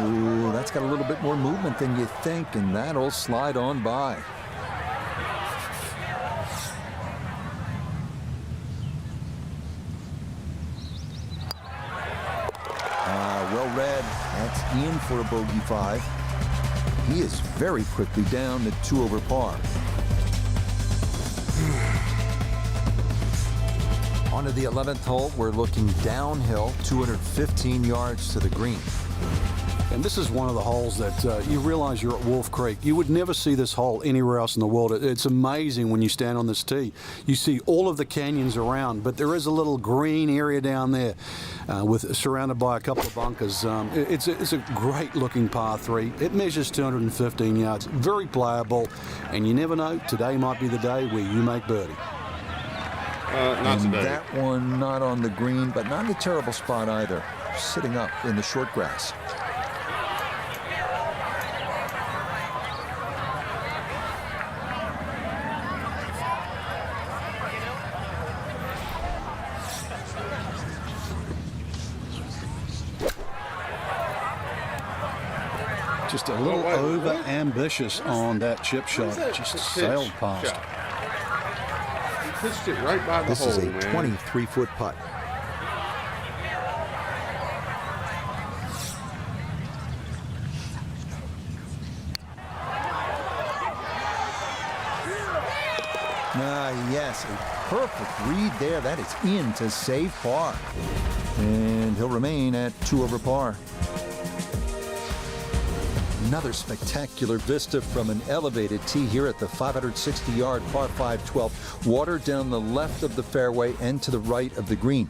Ooh, that's got a little bit more movement than you think, and that'll slide on by. Well read. That's in for a bogey 5. He is very quickly down to 2 over par. On to the 11th hole. We're looking downhill, 215 yards to the green. And this is one of the holes that you realize you're at Wolf Creek. You would never see this hole anywhere else in the world. It's amazing when you stand on this tee. You see all of the canyons around, but there is a little green area down there surrounded by a couple of bunkers. It's a great looking par 3. It measures 215 yards, very playable, and you never know, today might be the day where you make birdie. Not today. That one not on the green, but not in a terrible spot either. Sitting up in the short grass. Just a little over ambitious on that chip shot. that Just pitch sailed past. shot? He pitched it right by the This hole, is a man. 23-foot putt. Yes, a perfect read there. That is in to save par. And he'll remain at 2 over par. Another spectacular vista from an elevated tee here at the 560-yard par 5 12. Water down the left of the fairway and to the right of the green.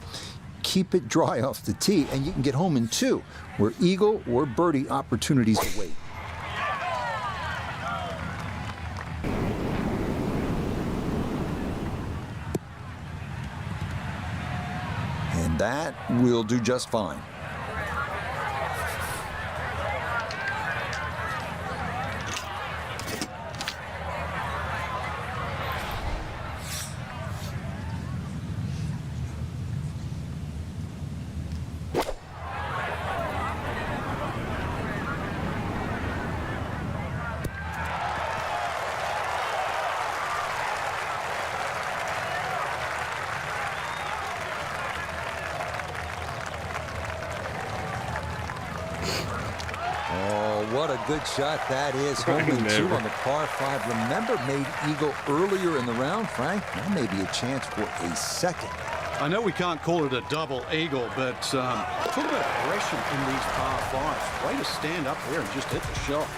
Keep it dry off the tee, and you can get home in 2, where eagle or birdie opportunities await. And that will do just fine. What a good shot that is. Home in 2 on the par 5. Remember, made eagle earlier in the round, Frank. That may be a chance for a second. I know we can't call it a double eagle, but talk about aggression in these par fives. Way to stand up there and just hit the shot.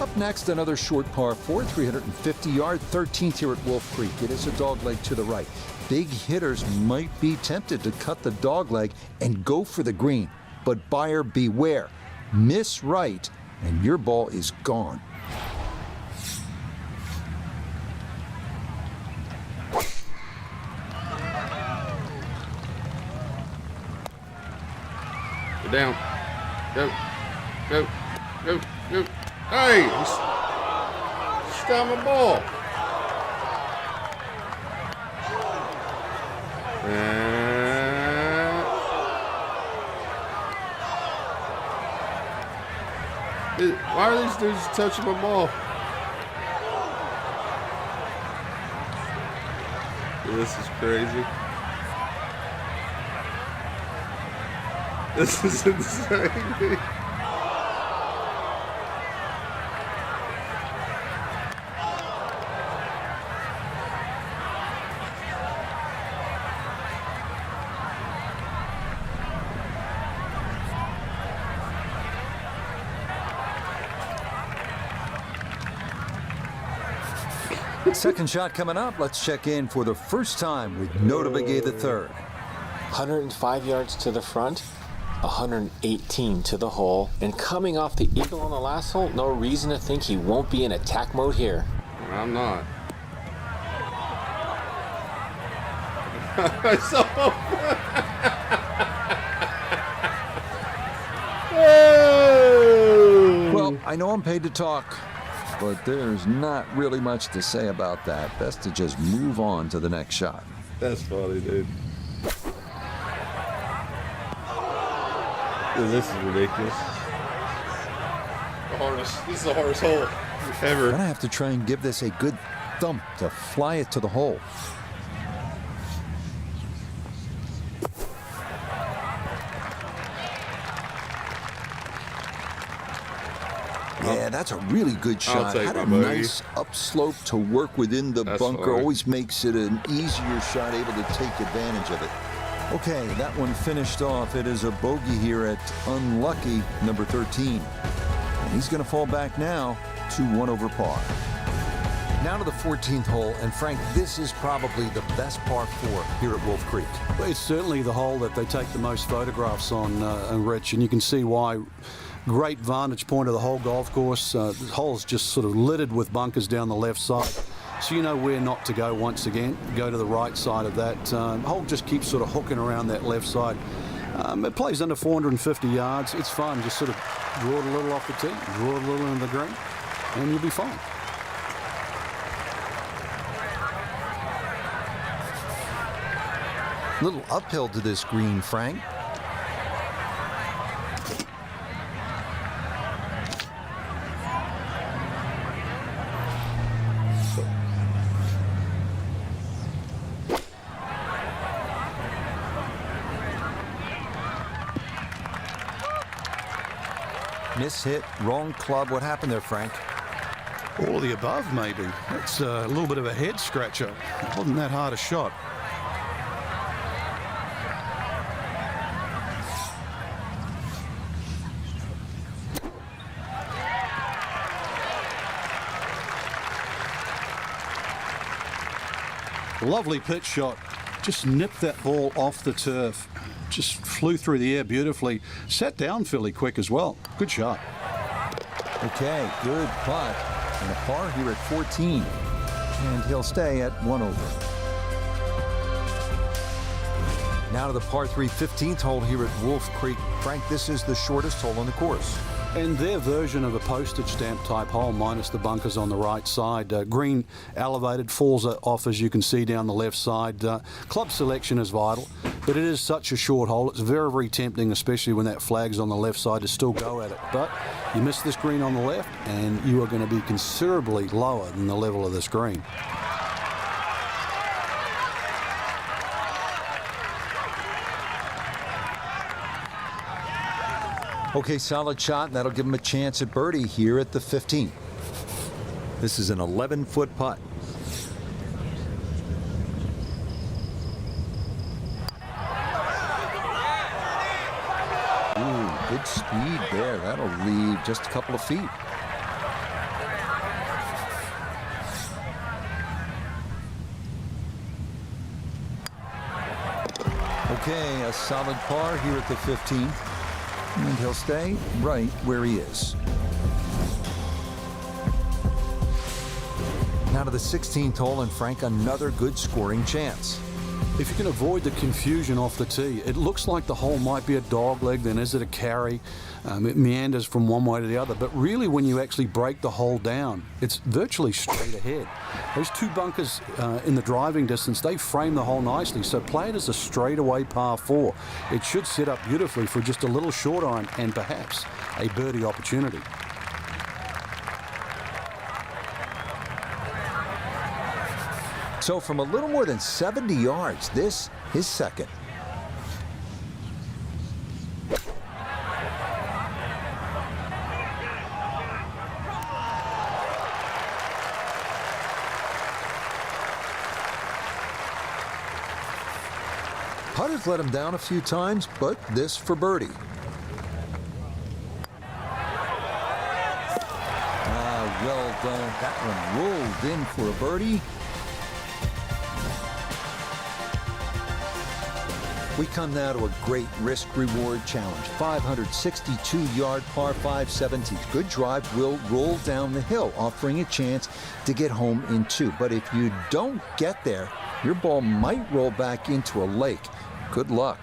Up next, another short par 4, 350-yard, 13th here at Wolf Creek. It is a dogleg to the right. Big hitters might be tempted to cut the dogleg and go for the green. But buyer beware. Miss right, and your ball is gone. Go down. Go. Go. Go. Go. Hey! Just down my ball. Why are these dudes touching my ball? This is crazy. This is insane. Second shot coming up. Let's check in for the first time with Nota Begay the third. 105 yards to the front, 118 to the hole, and coming off the eagle on the last hole, no reason to think he won't be in attack mode here. I'm not. So Well, I know I'm paid to talk, but there's not really much to say about that. Best to just move on to the next shot. That's funny, dude. Dude, this is ridiculous. This is the hardest hole ever. Gonna have to try and give this a good thump to fly it to the hole. Yeah, that's a really good shot. take Had my a bogey. nice upslope to work within the That's bunker. fine. Always makes it an easier shot, able to take advantage of it. Okay, that one finished off. It is a bogey here at unlucky number 13. And he's going to fall back now to 1 over par. Now to the 14th hole, and Frank, this is probably the best par 4 here at Wolf Creek. Well, it's certainly the hole that they take the most photographs on, Rich, and you can see why. Great vantage point of the whole golf course. The hole's just sort of littered with bunkers down the left side. So you know where not to go once again. Go to the right side of that. Hole just keeps sort of hooking around that left side. It plays under 450 yards. It's fun. Just sort of draw it a little off the tee, draw it a little into the green, and you'll be fine. Little uphill to this green, Frank. Miss hit, wrong club. What happened there, Frank? All of the above, maybe. It's a little bit of a head scratcher. It wasn't that hard a shot. Lovely pitch shot. Just nipped that ball off the turf. Just flew through the air beautifully. Sat down fairly quick as well. Good shot. Okay, good putt. And a par here at 14. And he'll stay at 1 over. Now to the par 3 15th hole here at Wolf Creek. Frank, this is the shortest hole on the course. And their version of a postage stamp type hole, minus the bunkers on the right side. Green elevated, falls off as you can see down the left side. Club selection is vital, but it is such a short hole. It's very, very tempting, especially when that flag's on the left side, to still go at it. But you miss this green on the left, and you are going to be considerably lower than the level of this green. Okay, solid shot, and that'll give him a chance at birdie here at the 15th. This is an 11-foot putt. Ooh, good speed there. That'll leave just a couple of feet. Okay, a solid par here at the 15th. And he'll stay right where he is. Now to the 16th hole, and Frank, another good scoring chance. If you can avoid the confusion off the tee, it looks like the hole might be a dogleg, then is it a carry? It meanders from one way to the other, but really when you actually break the hole down, it's virtually straight ahead. Those two bunkers in the driving distance, they frame the hole nicely, so play it as a straightaway par 4. It should set up beautifully for just a little short iron and perhaps a birdie opportunity. So from a little more than 70 yards, this is second. Putter's let him down a few times, but this for birdie. Well done. That one rolled in for a birdie. We come now to a great risk-reward challenge. 562-yard par 5 17th. Good drive will roll down the hill, offering a chance to get home in 2. But if you don't get there, your ball might roll back into a lake. Good luck.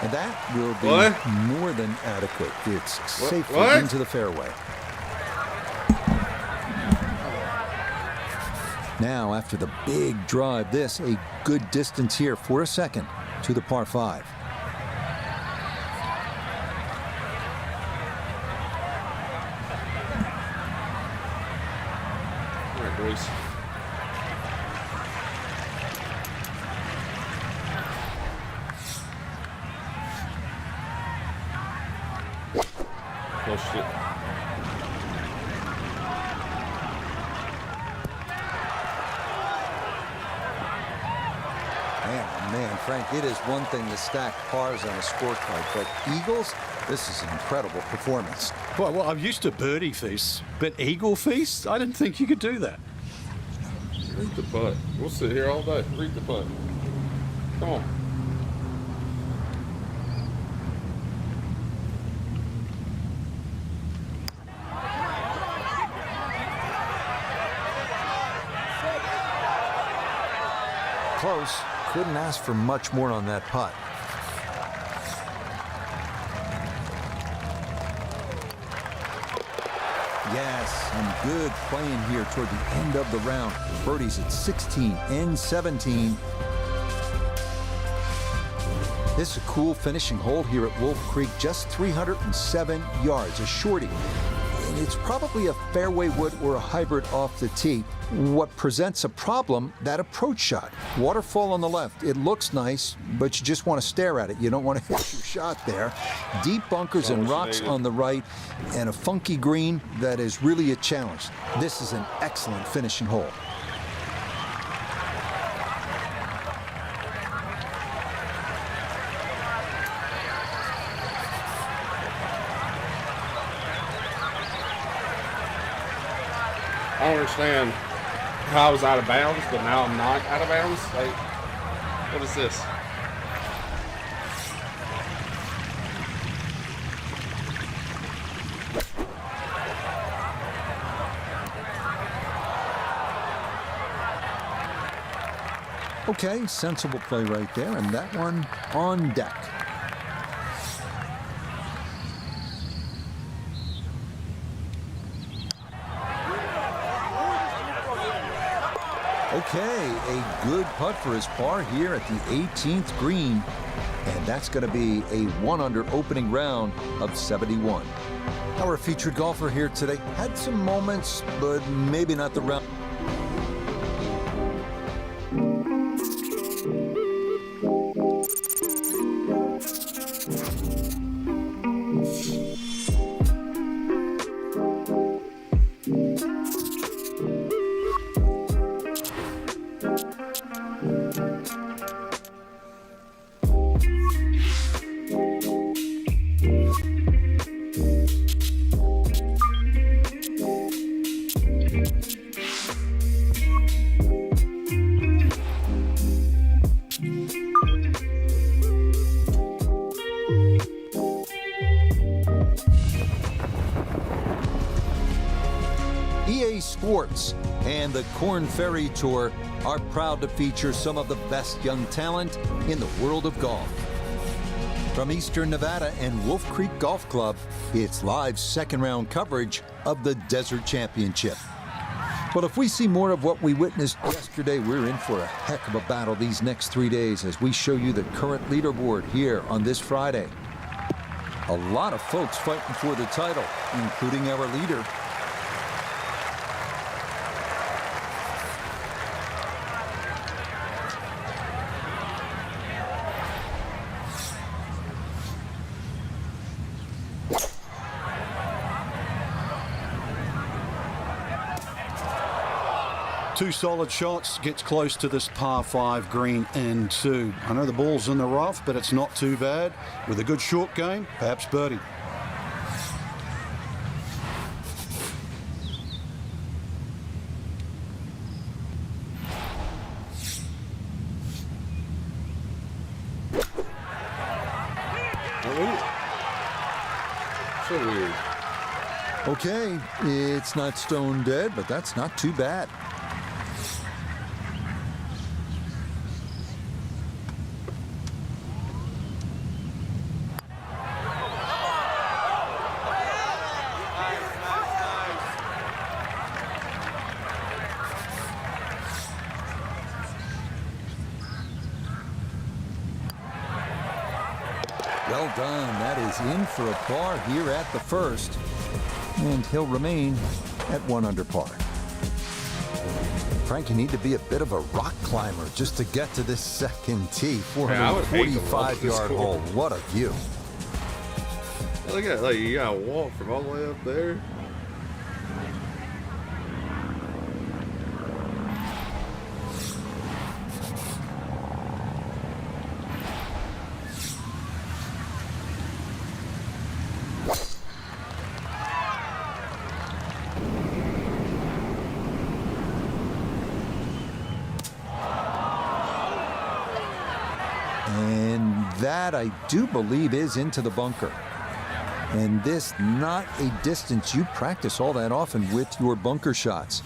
And that will be more than adequate. It's safely into the fairway. Now, after the big drive, this a good distance here for a second to the par 5. All right, boys. Pushed it. Man, Frank, it is one thing to stack pars on a scorecard, but Eagles, this is an incredible performance. Well, I'm used to birdie feasts, but eagle feasts? I didn't think you could do that. Read the putt. We'll sit here all day. Read the putt. Come on. Close. Couldn't ask for much more on that putt. Yes, and good playing here toward the end of the round. Birdies at 16 and 17. This is a cool finishing hole here at Wolf Creek, just 307 yards, a shorty. And it's probably a fairway wood or a hybrid off the tee. What presents a problem, that approach shot. Waterfall on the left, it looks nice, but you just want to stare at it. You don't want to hit your shot there. Deep bunkers and rocks on the right, and a funky green that is really a challenge. This is an excellent finishing hole. I don't understand how I was out of bounds, but now I'm not out of bounds. Like, what is this? Okay, sensible play right there, and that one on deck. Okay, a good putt for his par here at the 18th green. And that's going to be a 1-under opening round of 71. Our featured golfer here today had some moments, but maybe not the round. EA Sports and the Korn Ferry Tour are proud to feature some of the best young talent in the world of golf. From Eastern Nevada and Wolf Creek Golf Club, it's live second-round coverage of the Desert Championship. But if we see more of what we witnessed yesterday, we're in for a heck of a battle these next 3 days as we show you the current leaderboard here on this Friday. A lot of folks fighting for the title, including our leader. Two solid shots, gets close to this par 5 green in 2. I know the ball's in the rough, but it's not too bad. With a good short game, perhaps birdie. So weird. Okay, it's not stone dead, but that's not too bad. Well done. That is in for a par here at the first. And he'll remain at 1 under par. Frank, you need to be a bit of a rock climber just to get to this second tee. I would hate to walk 445-yard this hole. course. What a view. Look at, like, you gotta walk from all the way up there. And that, I do believe, is into the bunker. And this not a distance you practice all that often with your bunker shots.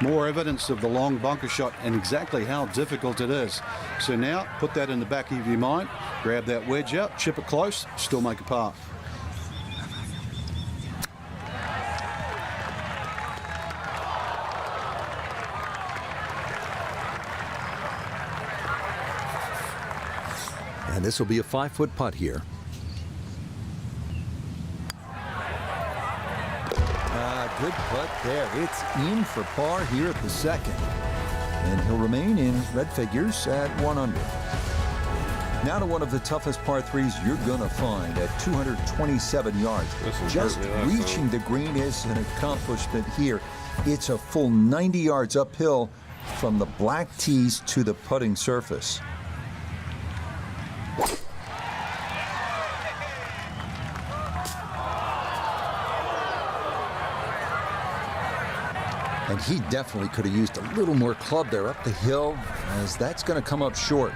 More evidence of the long bunker shot and exactly how difficult it is. So now, put that in the back of your mind, grab that wedge out, chip it close, still make a par. And this will be a 5-foot putt here. Good putt there. It's in for par here at the second. And he'll remain in red figures at 1 under. Now to one of the toughest par 3s you're going to find at 227 yards. Just reaching the green is an accomplishment here. It's a full 90 yards uphill from the black tees to the putting surface. And he definitely could have used a little more club there up the hill, as that's going to come up short.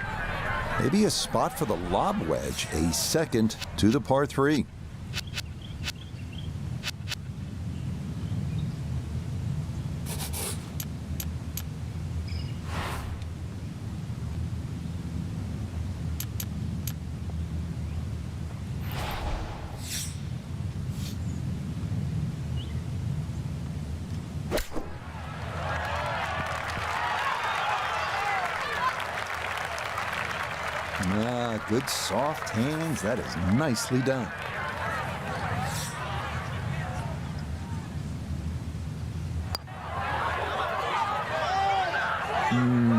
Maybe a spot for the lob wedge, a second to the par 3. good soft hands. That is nicely done.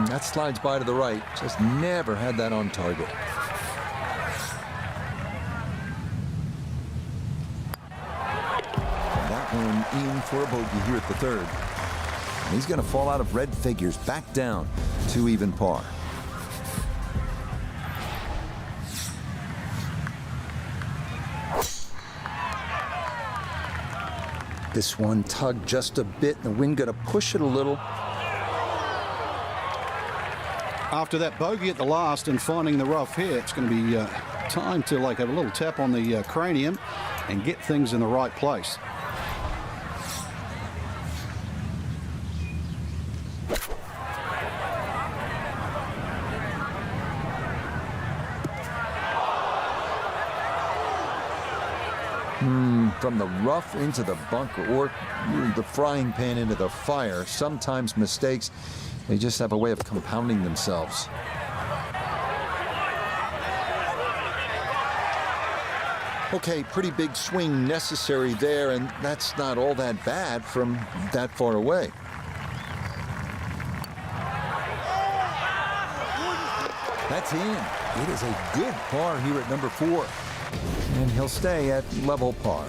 That slides by to the right. Just never had that on target. And that one in for a bogey here at the third. And he's going to fall out of red figures, back down to even par. This one tugged just a bit, and the wind going to push it a little. After that bogey at the last and finding the rough here, it's going to be time to have a little tap on the cranium and get things in the right place. From the rough into the bunker, or the frying pan into the fire. Sometimes mistakes, they just have a way of compounding themselves. Okay, pretty big swing necessary there, and that's not all that bad from that far away. That's in. It is a good par here at number 4. And he'll stay at level par.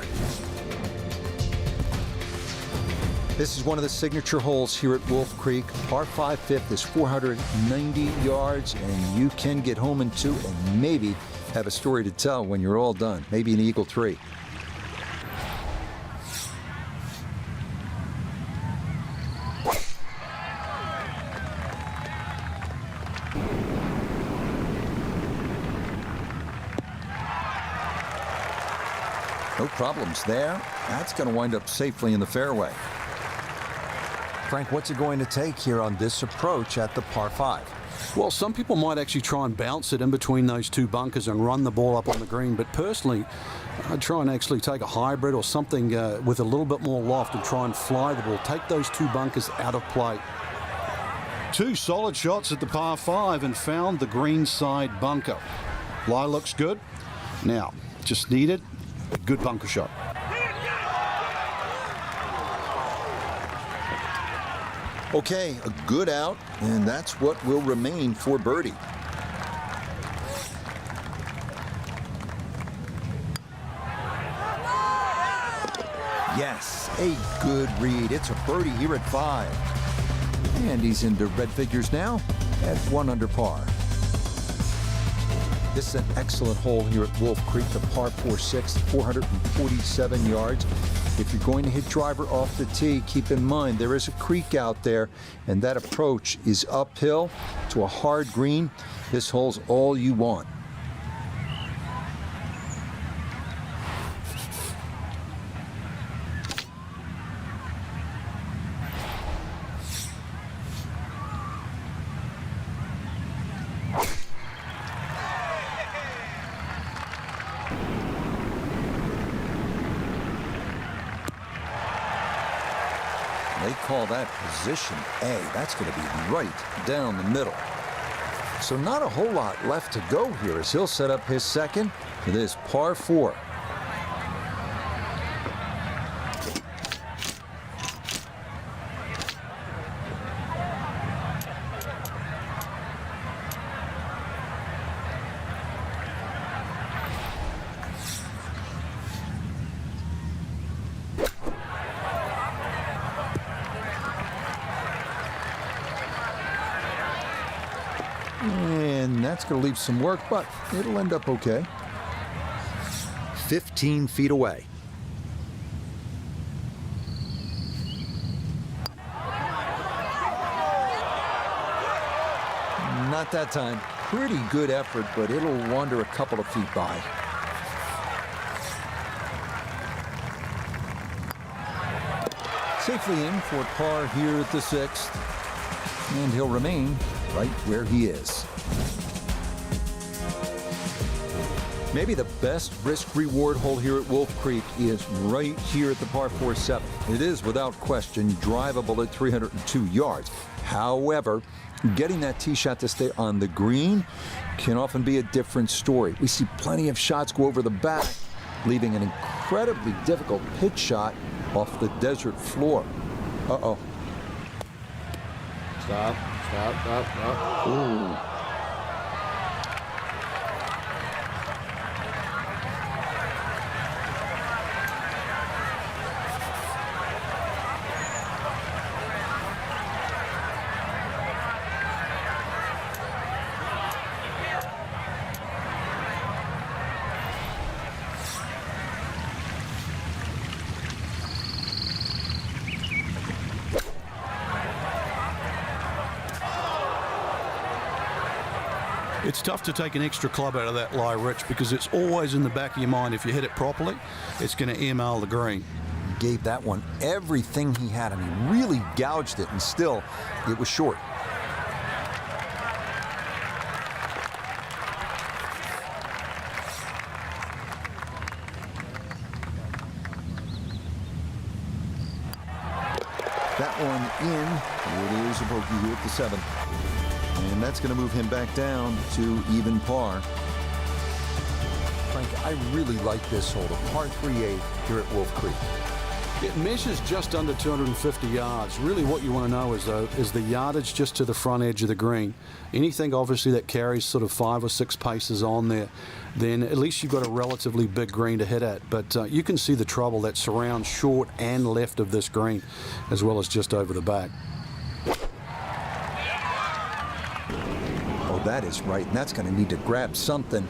This is one of the signature holes here at Wolf Creek. Par 5 fifth is 490 yards, and you can get home in 2 and maybe have a story to tell when you're all done. Maybe an eagle 3. No problems there. That's going to wind up safely in the fairway. Frank, what's it going to take here on this approach at the par 5? Well, some people might actually try and bounce it in between those two bunkers and run the ball up on the green, but personally, I'd try and actually take a hybrid or something with a little bit more loft and try and fly the ball. Take those two bunkers out of play. 2 solid shots at the par 5 and found the green side bunker. Lie looks good. Now, just needed a good bunker shot. Okay, a good out, and that's what will remain for birdie. Yes, a good read. It's a birdie here at 5. And he's into red figures now at 1 under par. This is an excellent hole here at Wolf Creek, the par 4-6, 447 yards. If you're going to hit driver off the tee, keep in mind there is a creek out there, and that approach is uphill to a hard green. This hole's all you want. They call that position A. That's going to be right down the middle. So not a whole lot left to go here as he'll set up his second for this par 4. And that's going to leave some work, but it'll end up okay. 15 feet away. Not that time. Pretty good effort, but it'll wander a couple of feet by. Safely in for par here at the 6th. And he'll remain right where he is. Maybe the best risk-reward hole here at Wolf Creek is right here at the par 4-7. It is, without question, drivable at 302 yards. However, Getting that tee shot to stay on the green can often be a different story. We see plenty of shots go over the back, leaving an incredibly difficult pitch shot off the desert floor. Uh-oh. Stop. Ooh. It's tough to take an extra club out of that lie, Rich, because it's always in the back of your mind. If you hit it properly, it's going to email the green. Gave that one everything he had. I mean, really gouged it, and still, it was short. That one in. It is a bogey here at the 7th. And that's going to move him back down to even par. Frank, I really like this hole, the par 3/8 here at Wolf Creek. It measures just under 250 yards. Really what you want to know is the yardage just to the front edge of the green. Anything obviously that carries sort of 5 or 6 paces on there, then at least you've got a relatively big green to hit at. But you can see the trouble that surrounds short and left of this green, as well as just over the back. Oh, that is right, and that's going to need to grab something.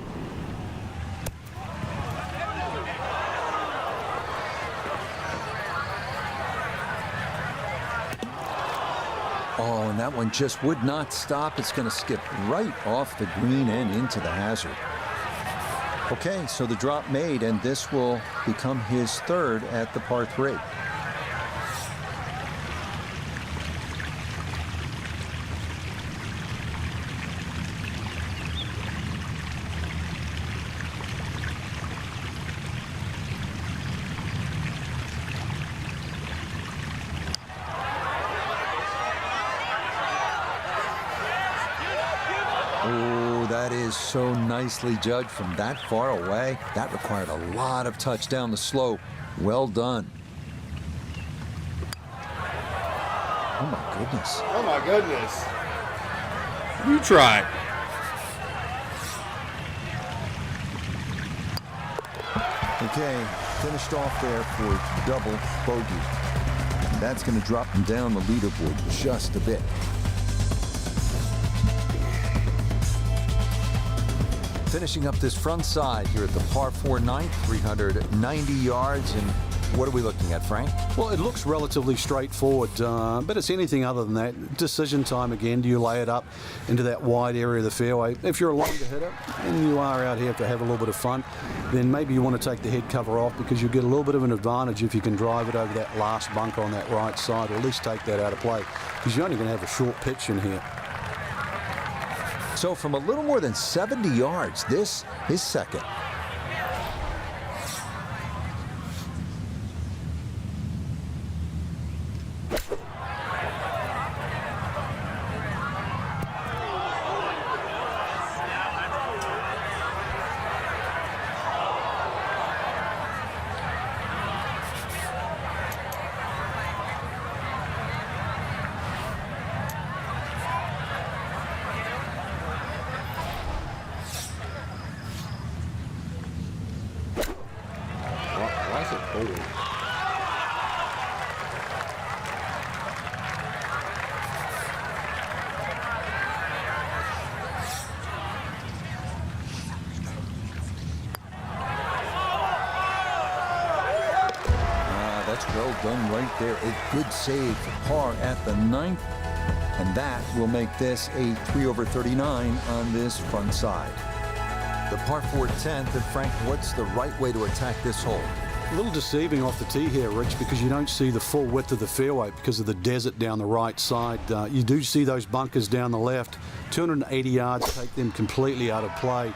Oh, and that one just would not stop. It's going to skip right off the green and into the hazard. Okay, so the drop made, and this will become his 3rd at the par 3. Oh, that is so nicely judged from that far away. That required a lot of touch down the slope. Well done. Oh, my goodness. Oh, my goodness. You try. Okay, finished off there for double bogey. That's going to drop him down the leaderboard just a bit. Finishing up this front side here at the par 4 9th, 390 yards. And what are we looking at, Frank? Well, it looks relatively straightforward, but it's anything other than that. Decision time again. Do you lay it up into that wide area of the fairway? If you're a longer hitter and you are out here to have a little bit of fun, then maybe you want to take the head cover off, because you get a little bit of an advantage if you can drive it over that last bunker on that right side, or at least take that out of play, because you're only going to have a short pitch in here. So from a little more than 70 yards, this is second. Why is it cold? That's well done right there. A good save for par at the 9th. And that will make this a 3/39 on this front side. The par 4 10th. And Frank, what's the right way to attack this hole? A little deceiving off the tee here, Rich, because you don't see the full width of the fairway because of the desert down the right side. You do see those bunkers down the left. 280 yards take them completely out of play.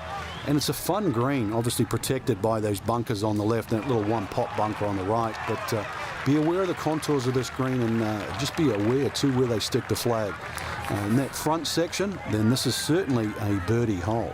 And it's a fun green, obviously protected by those bunkers on the left and that little one-pot bunker on the right. But be aware of the contours of this green, and just be aware, too, where they stick the flag. in that front section, then this is certainly a birdie hole.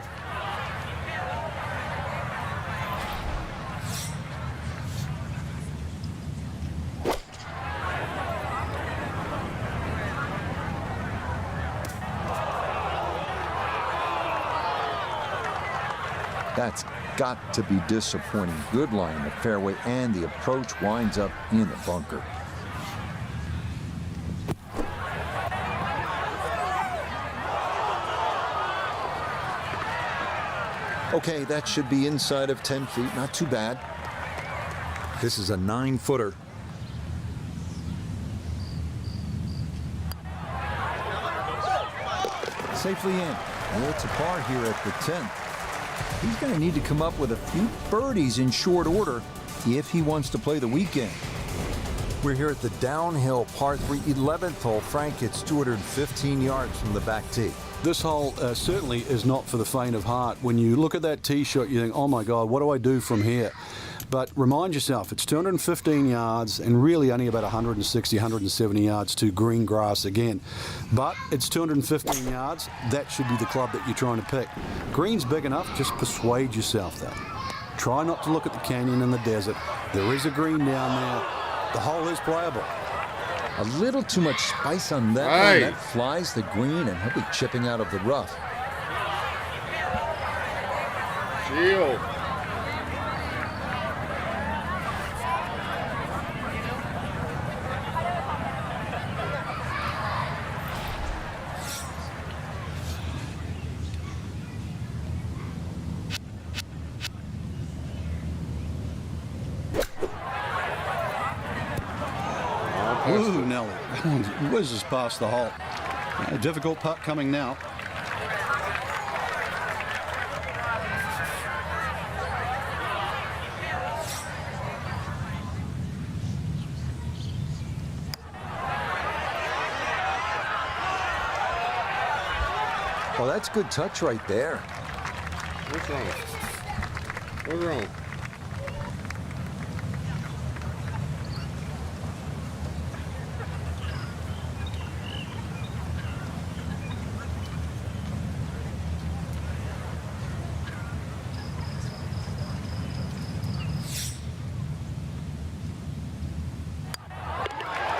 That's got to be disappointing. Good line in the fairway, and the approach winds up in the bunker. Okay, that should be inside of 10 feet. Not too bad. This is a 9-footer. Safely in. Well, it's a par here at the 10th. He's going to need to come up with a few birdies in short order if he wants to play the weekend. We're here at the downhill par 3 11th hole. Frank, it's 215 yards from the back tee. This hole certainly is not for the faint of heart. When you look at that tee shot, you think, oh my God, what do I do from here? But remind yourself, it's 215 yards and really only about 160, 170 yards to green grass again. But it's 215 yards. That should be the club that you're trying to pick. Green's big enough, just persuade yourself that. Try not to look at the canyon and the desert. There is a green down there. The hole is playable. A little too much spice on that one. That flies the green, and he'll be chipping out of the rough. Chill. Ooh, Nelly. Whizzes past the hole. A difficult putt coming now. Well, that's good touch right there. What's wrong? What's wrong?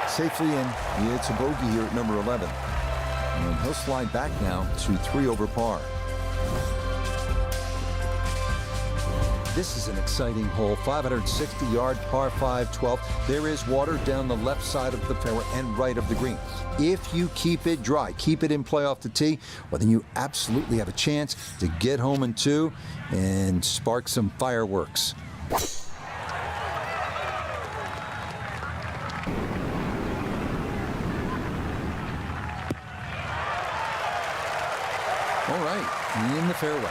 Safely in. Yeah, it's a bogey here at number 11. And he'll slide back now to 3 over par. This is an exciting hole. 560-yard par 5 12. There is water down the left side of the fairway and right of the green. If you keep it dry, keep it in play off the tee, well, then you absolutely have a chance to get home in 2 and spark some fireworks. All right, in the fairway.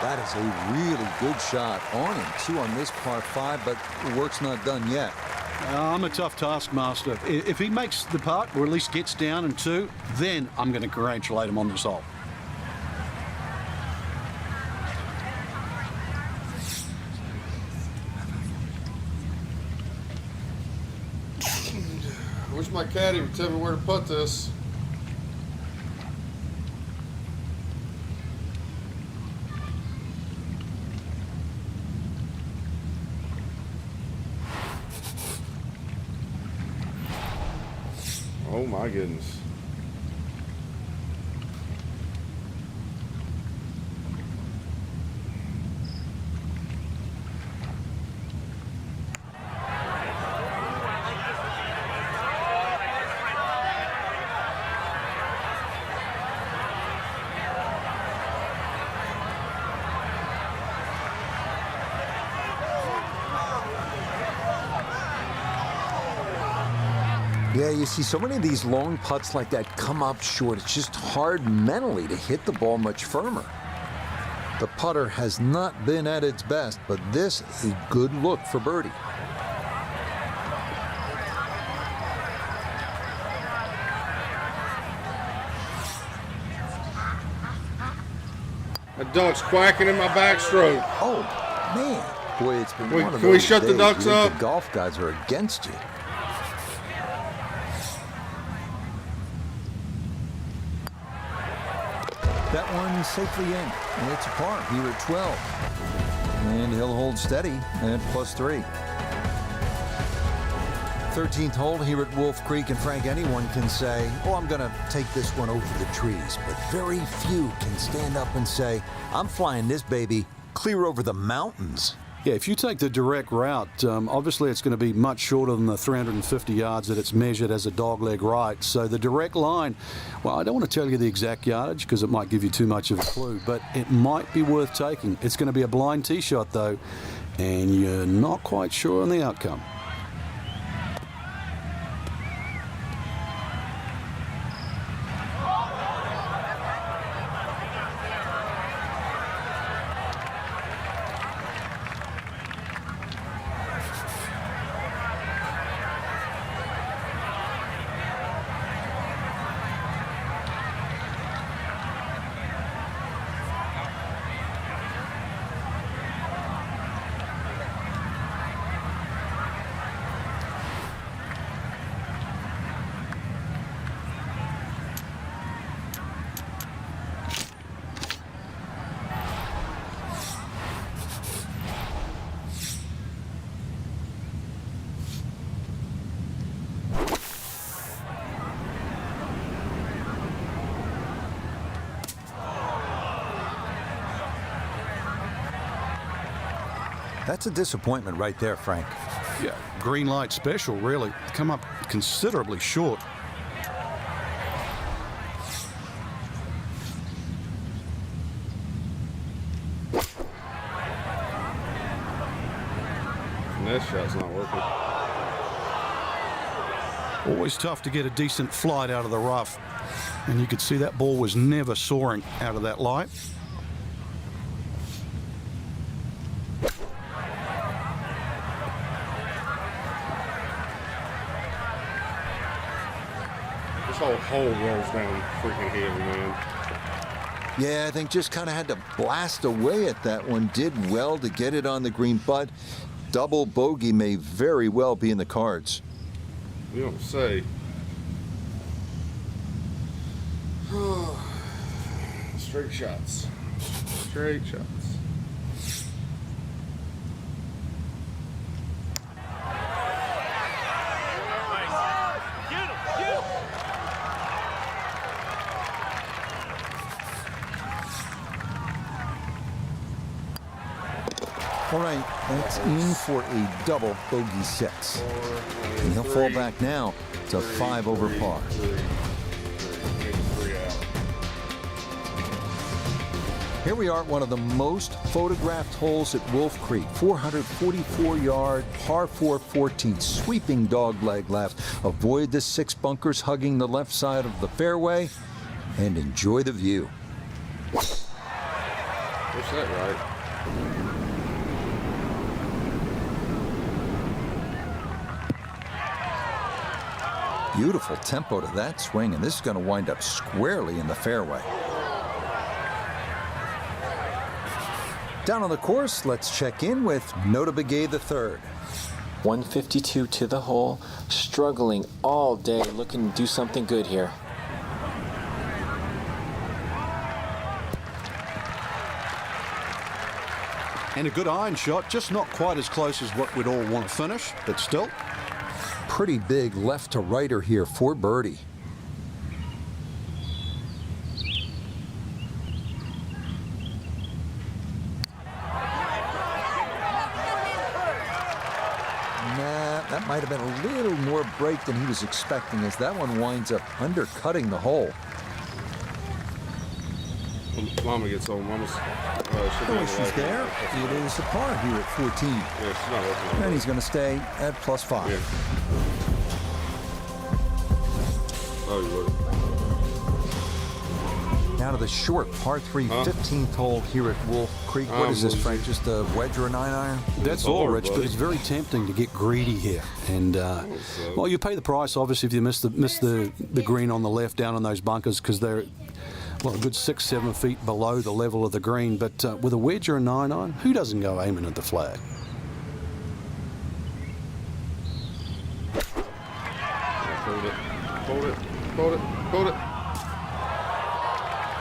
That is a really good shot. On and 2 on this par 5, but the work's not done yet. I'm a tough taskmaster. If he makes the putt, or at least gets down in 2, then I'm going to congratulate him on this hole. I wish my caddy would tell me where to put this. Oh my goodness. Yeah, you see so many of these long putts like that come up short. It's just hard mentally to hit the ball much firmer. The putter has not been at its best, but this is a good look for birdie. The duck's quacking in my backstroke. Oh, man. Boy, it's been one of those Can we shut the days ducks you think up? The golf guys are against you. That one safely in, and it's a par here at 12. And he'll hold steady at +3. 13th hole here at Wolf Creek, and Frank, anyone can say, oh, I'm going to take this one over the trees, but very few can stand up and say, I'm flying this baby clear over the mountains. Yeah, if you take the direct route, obviously it's going to be much shorter than the 350 yards that it's measured as a dogleg right. So the direct line, well, I don't want to tell you the exact yardage because it might give you too much of a clue, but it might be worth taking. It's going to be a blind tee shot, though, and you're not quite sure on the outcome. That's a disappointment right there, Frank. Yeah, green light special, really. Come up considerably short. And this shot's not working. Always tough to get a decent flight out of the rough. And you could see that ball was never soaring out of that light. This whole hole rolls down freaking hill, man. Yeah, I think just kind of had to blast away at that one. Did well to get it on the green, but double bogey may very well be in the cards. You don't say. Straight shots. Straight shots. All right, that's in for a double bogey 6. And he'll fall back now to 5 over par. Here we are at one of the most photographed holes at Wolf Creek. 444-yard, par 4 14, sweeping dogleg left. Avoid the 6 bunkers hugging the left side of the fairway and enjoy the view. What's that right? Beautiful tempo to that swing, and this is going to wind up squarely in the fairway. Down on the course, let's check in with Nota Begay III. 152 to the hole, struggling all day, looking to do something good here. And a good iron shot, just not quite as close as what we'd all want to finish, but still. Pretty big left to righter here for birdie. That might have been a little more break than he was expecting, as that one winds up undercutting the hole. When Mama gets home, Mama's... Oh, she's there. It is a par here at 14. Yeah, she's not working. And he's going to stay at +5. Yeah. Oh, you would. Now to the short par 3 15th hole here at Wolf Creek. What is this, Frank? Just a wedge or a 9-iron? That's all, Rich, but it's very tempting to get greedy here. And, well, you pay the price, obviously, if you miss the green on the left down on those bunkers because they're, well, a good 6-7 feet below the level of the green. But with a wedge or a 9-iron, who doesn't go aiming at the flag? Hold it.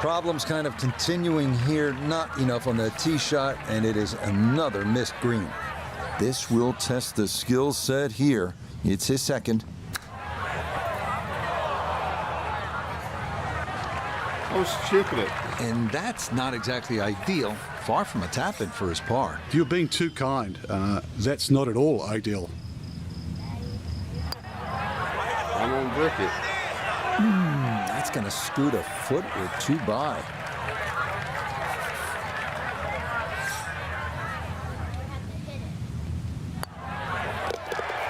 Problems kind of continuing here. Not enough on the tee shot, and it is another missed green. This will test the skill set here. It's his second. I was chipping it. And that's not exactly ideal. Far from a tap-in for his par. You're being too kind. That's not at all ideal. I'm gonna brick it. That's going to scoot a foot or two by.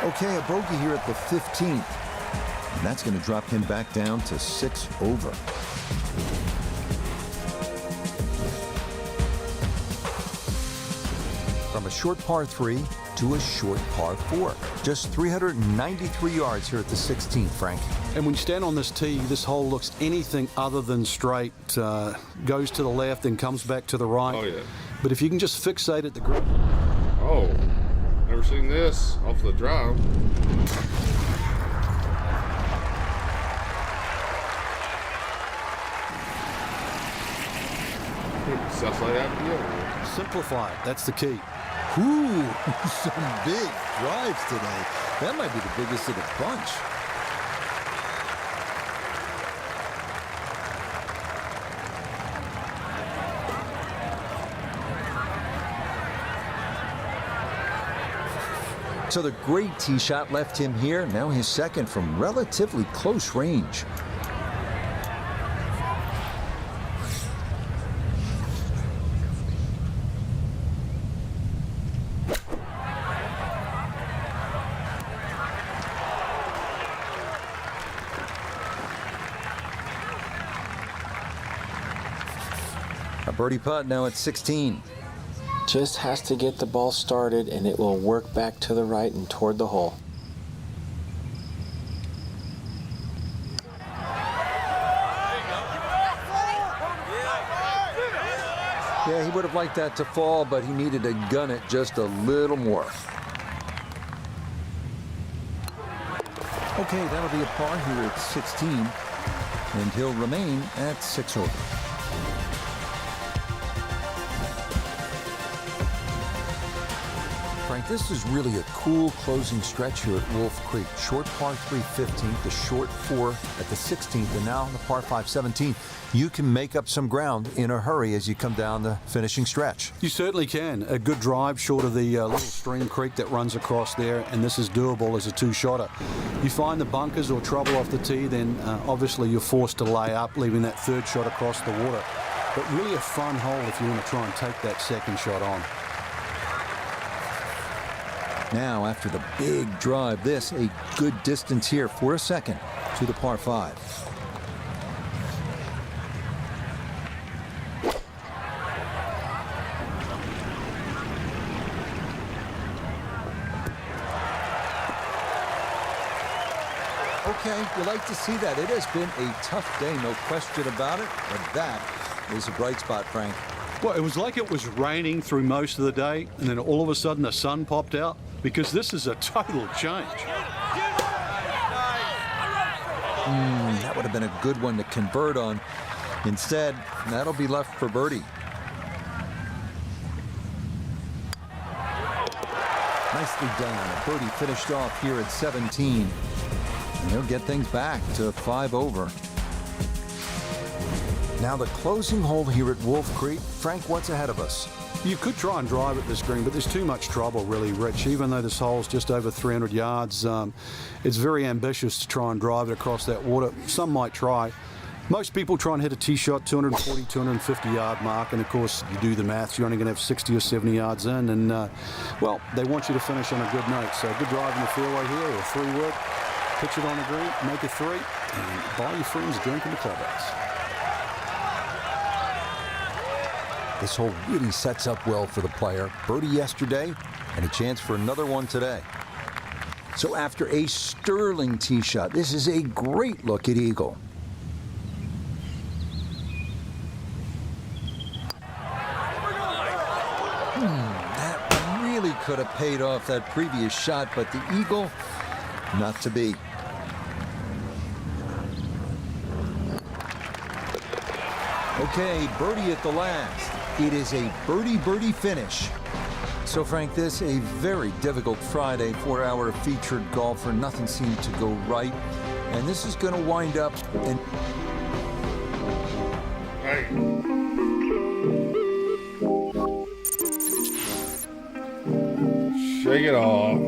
Okay, a bogey here at the 15th. And that's going to drop him back down to 6 over. From a short par 3 to a short par 4. Just 393 yards here at the 16th, Frank. And when you stand on this tee, this hole looks anything other than straight. Goes to the left, then comes back to the right. Oh, yeah. But if you can just fixate at the green. Oh, never seen this off the drive. Stuff like that. Simplify it. That's the key. Ooh, some big drives today. That might be the biggest of the bunch. So the great tee shot left him here. Now his second from relatively close range. A birdie putt now at 16. Just has to get the ball started, and it will work back to the right and toward the hole. Yeah, he would have liked that to fall, but he needed to gun it just a little more. Okay, that'll be a par here at 16, and he'll remain at 6 over. Frank, this is really a cool closing stretch here at Wolf Creek. Short par 3 15th, the short 4 at the 16th, and now the par 5 17th. You can make up some ground in a hurry as you come down the finishing stretch. You certainly can. A good drive short of the little stream creek that runs across there, and this is doable as a two-shotter. You find the bunkers or trouble off the tee, then obviously you're forced to lay up, leaving that third shot across the water. But really a fun hole if you want to try and take that second shot on. Now, after the big drive, this a good distance here for a second to the par 5. Okay, you like to see that. It has been a tough day, no question about it, but that is a bright spot, Frank. Well, it was like it was raining through most of the day, and then all of a sudden the sun popped out, because this is a total change. That would have been a good one to convert on. Instead, that'll be left for birdie. Nicely done. A birdie finished off here at 17. And he'll get things back to 5 over. Now the closing hole here at Wolf Creek. Frank, what's ahead of us? You could try and drive at this green, but there's too much trouble, really, Rich. Even though this hole's just over 300 yards, it's very ambitious to try and drive it across that water. Some might try. Most people try and hit a tee shot 240, 250 yard mark, and of course, you do the maths, you're only going to have 60 or 70 yards in, and well, they want you to finish on a good note. So good drive in the fairway here, or 3-wood, pitch it on the green, make a 3. and buy your friends a drink in the clubhouse. This hole really sets up well for the player. Birdie yesterday and a chance for another one today. So after a sterling tee shot, this is a great look at eagle. That really could have paid off that previous shot, but the eagle, not to be. Okay, birdie at the last. It is a birdie finish. So, Frank, this a very difficult Friday for our featured golfer. Nothing seemed to go right. And this is going to wind up in... Hey. Shake it off.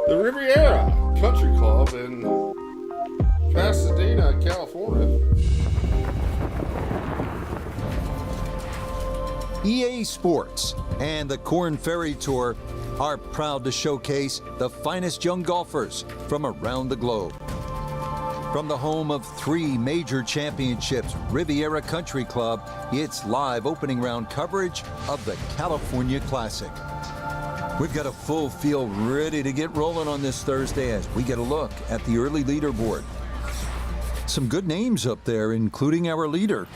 The Riviera Country Club in Pasadena, California. EA Sports and the Korn Ferry Tour are proud to showcase the finest young golfers from around the globe. From the home of 3 major championships, Riviera Country Club, it's live opening round coverage of the California Classic. We've got a full field ready to get rolling on this Thursday as we get a look at the early leaderboard. Some good names up there, including our leader.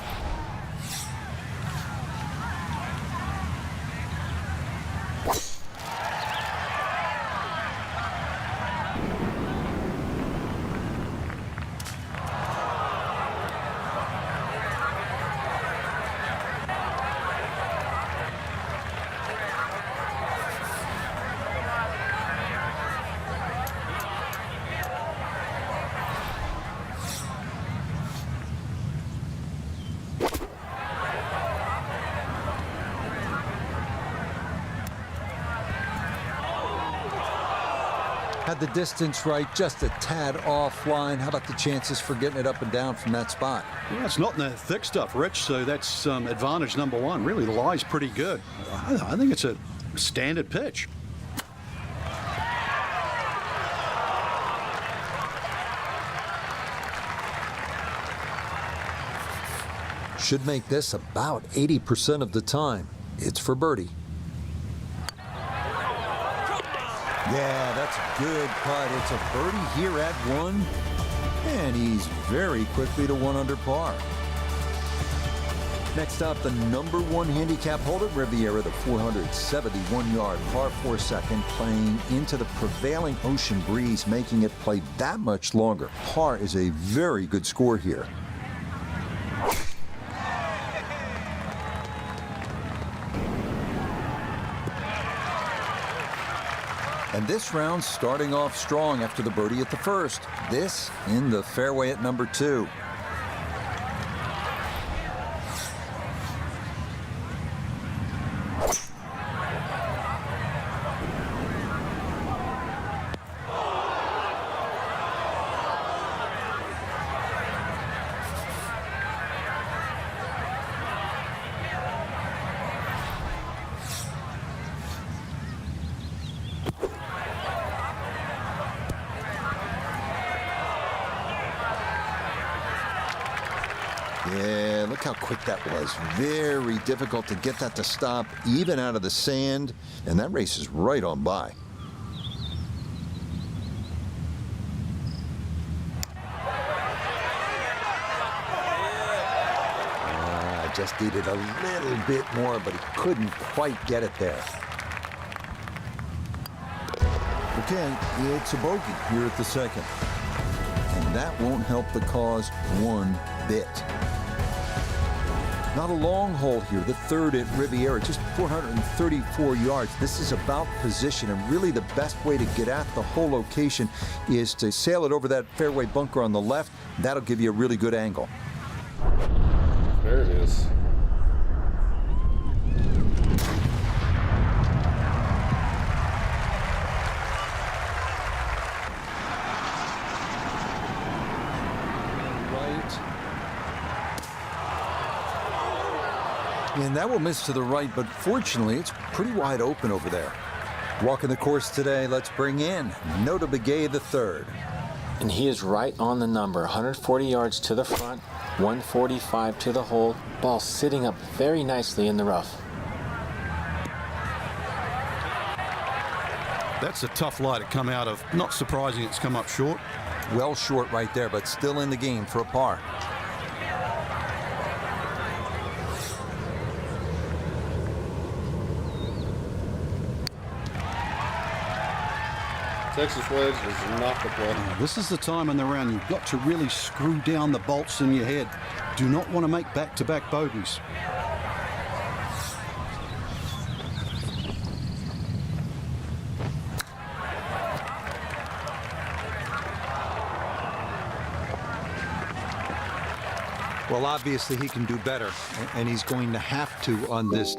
Had the distance right, just a tad offline. How about the chances for getting it up and down from that spot? Yeah, it's not in the thick stuff, Rich, so that's advantage number one. Really, the lie's pretty good. I think it's a standard pitch. Should make this about 80% of the time. It's for birdie. Yeah, that's a good putt. It's a birdie here at 1, and he's very quickly to 1 under par. Next up, the number 1 handicap holder, Riviera, the 471-yard par 4 second, playing into the prevailing ocean breeze, making it play that much longer. Par is a very good score here. And this round starting off strong after the birdie at the first. This in the fairway at number 2. Yeah, look how quick that was. Very difficult to get that to stop, even out of the sand. And that race is right on by. Just needed a little bit more, but he couldn't quite get it there. Okay, it's a bogey here at the second. And that won't help the cause one bit. Not a long hole here, the third at Riviera, just 434 yards. This is about position, and really the best way to get at the whole location is to sail it over that fairway bunker on the left. That'll give you a really good angle. There it is. And that will miss to the right, but fortunately, it's pretty wide open over there. Walking the course today, let's bring in Nota Begay the third. And he is right on the number. 140 yards to the front, 145 to the hole. Ball sitting up very nicely in the rough. That's a tough lie to come out of. Not surprising it's come up short. Well short right there, but still in the game for a par. Texas wedge is not the play. This is the time in the round you've got to really screw down the bolts in your head. Do not want to make back-to-back bogeys. Well, obviously he can do better, and he's going to have to on this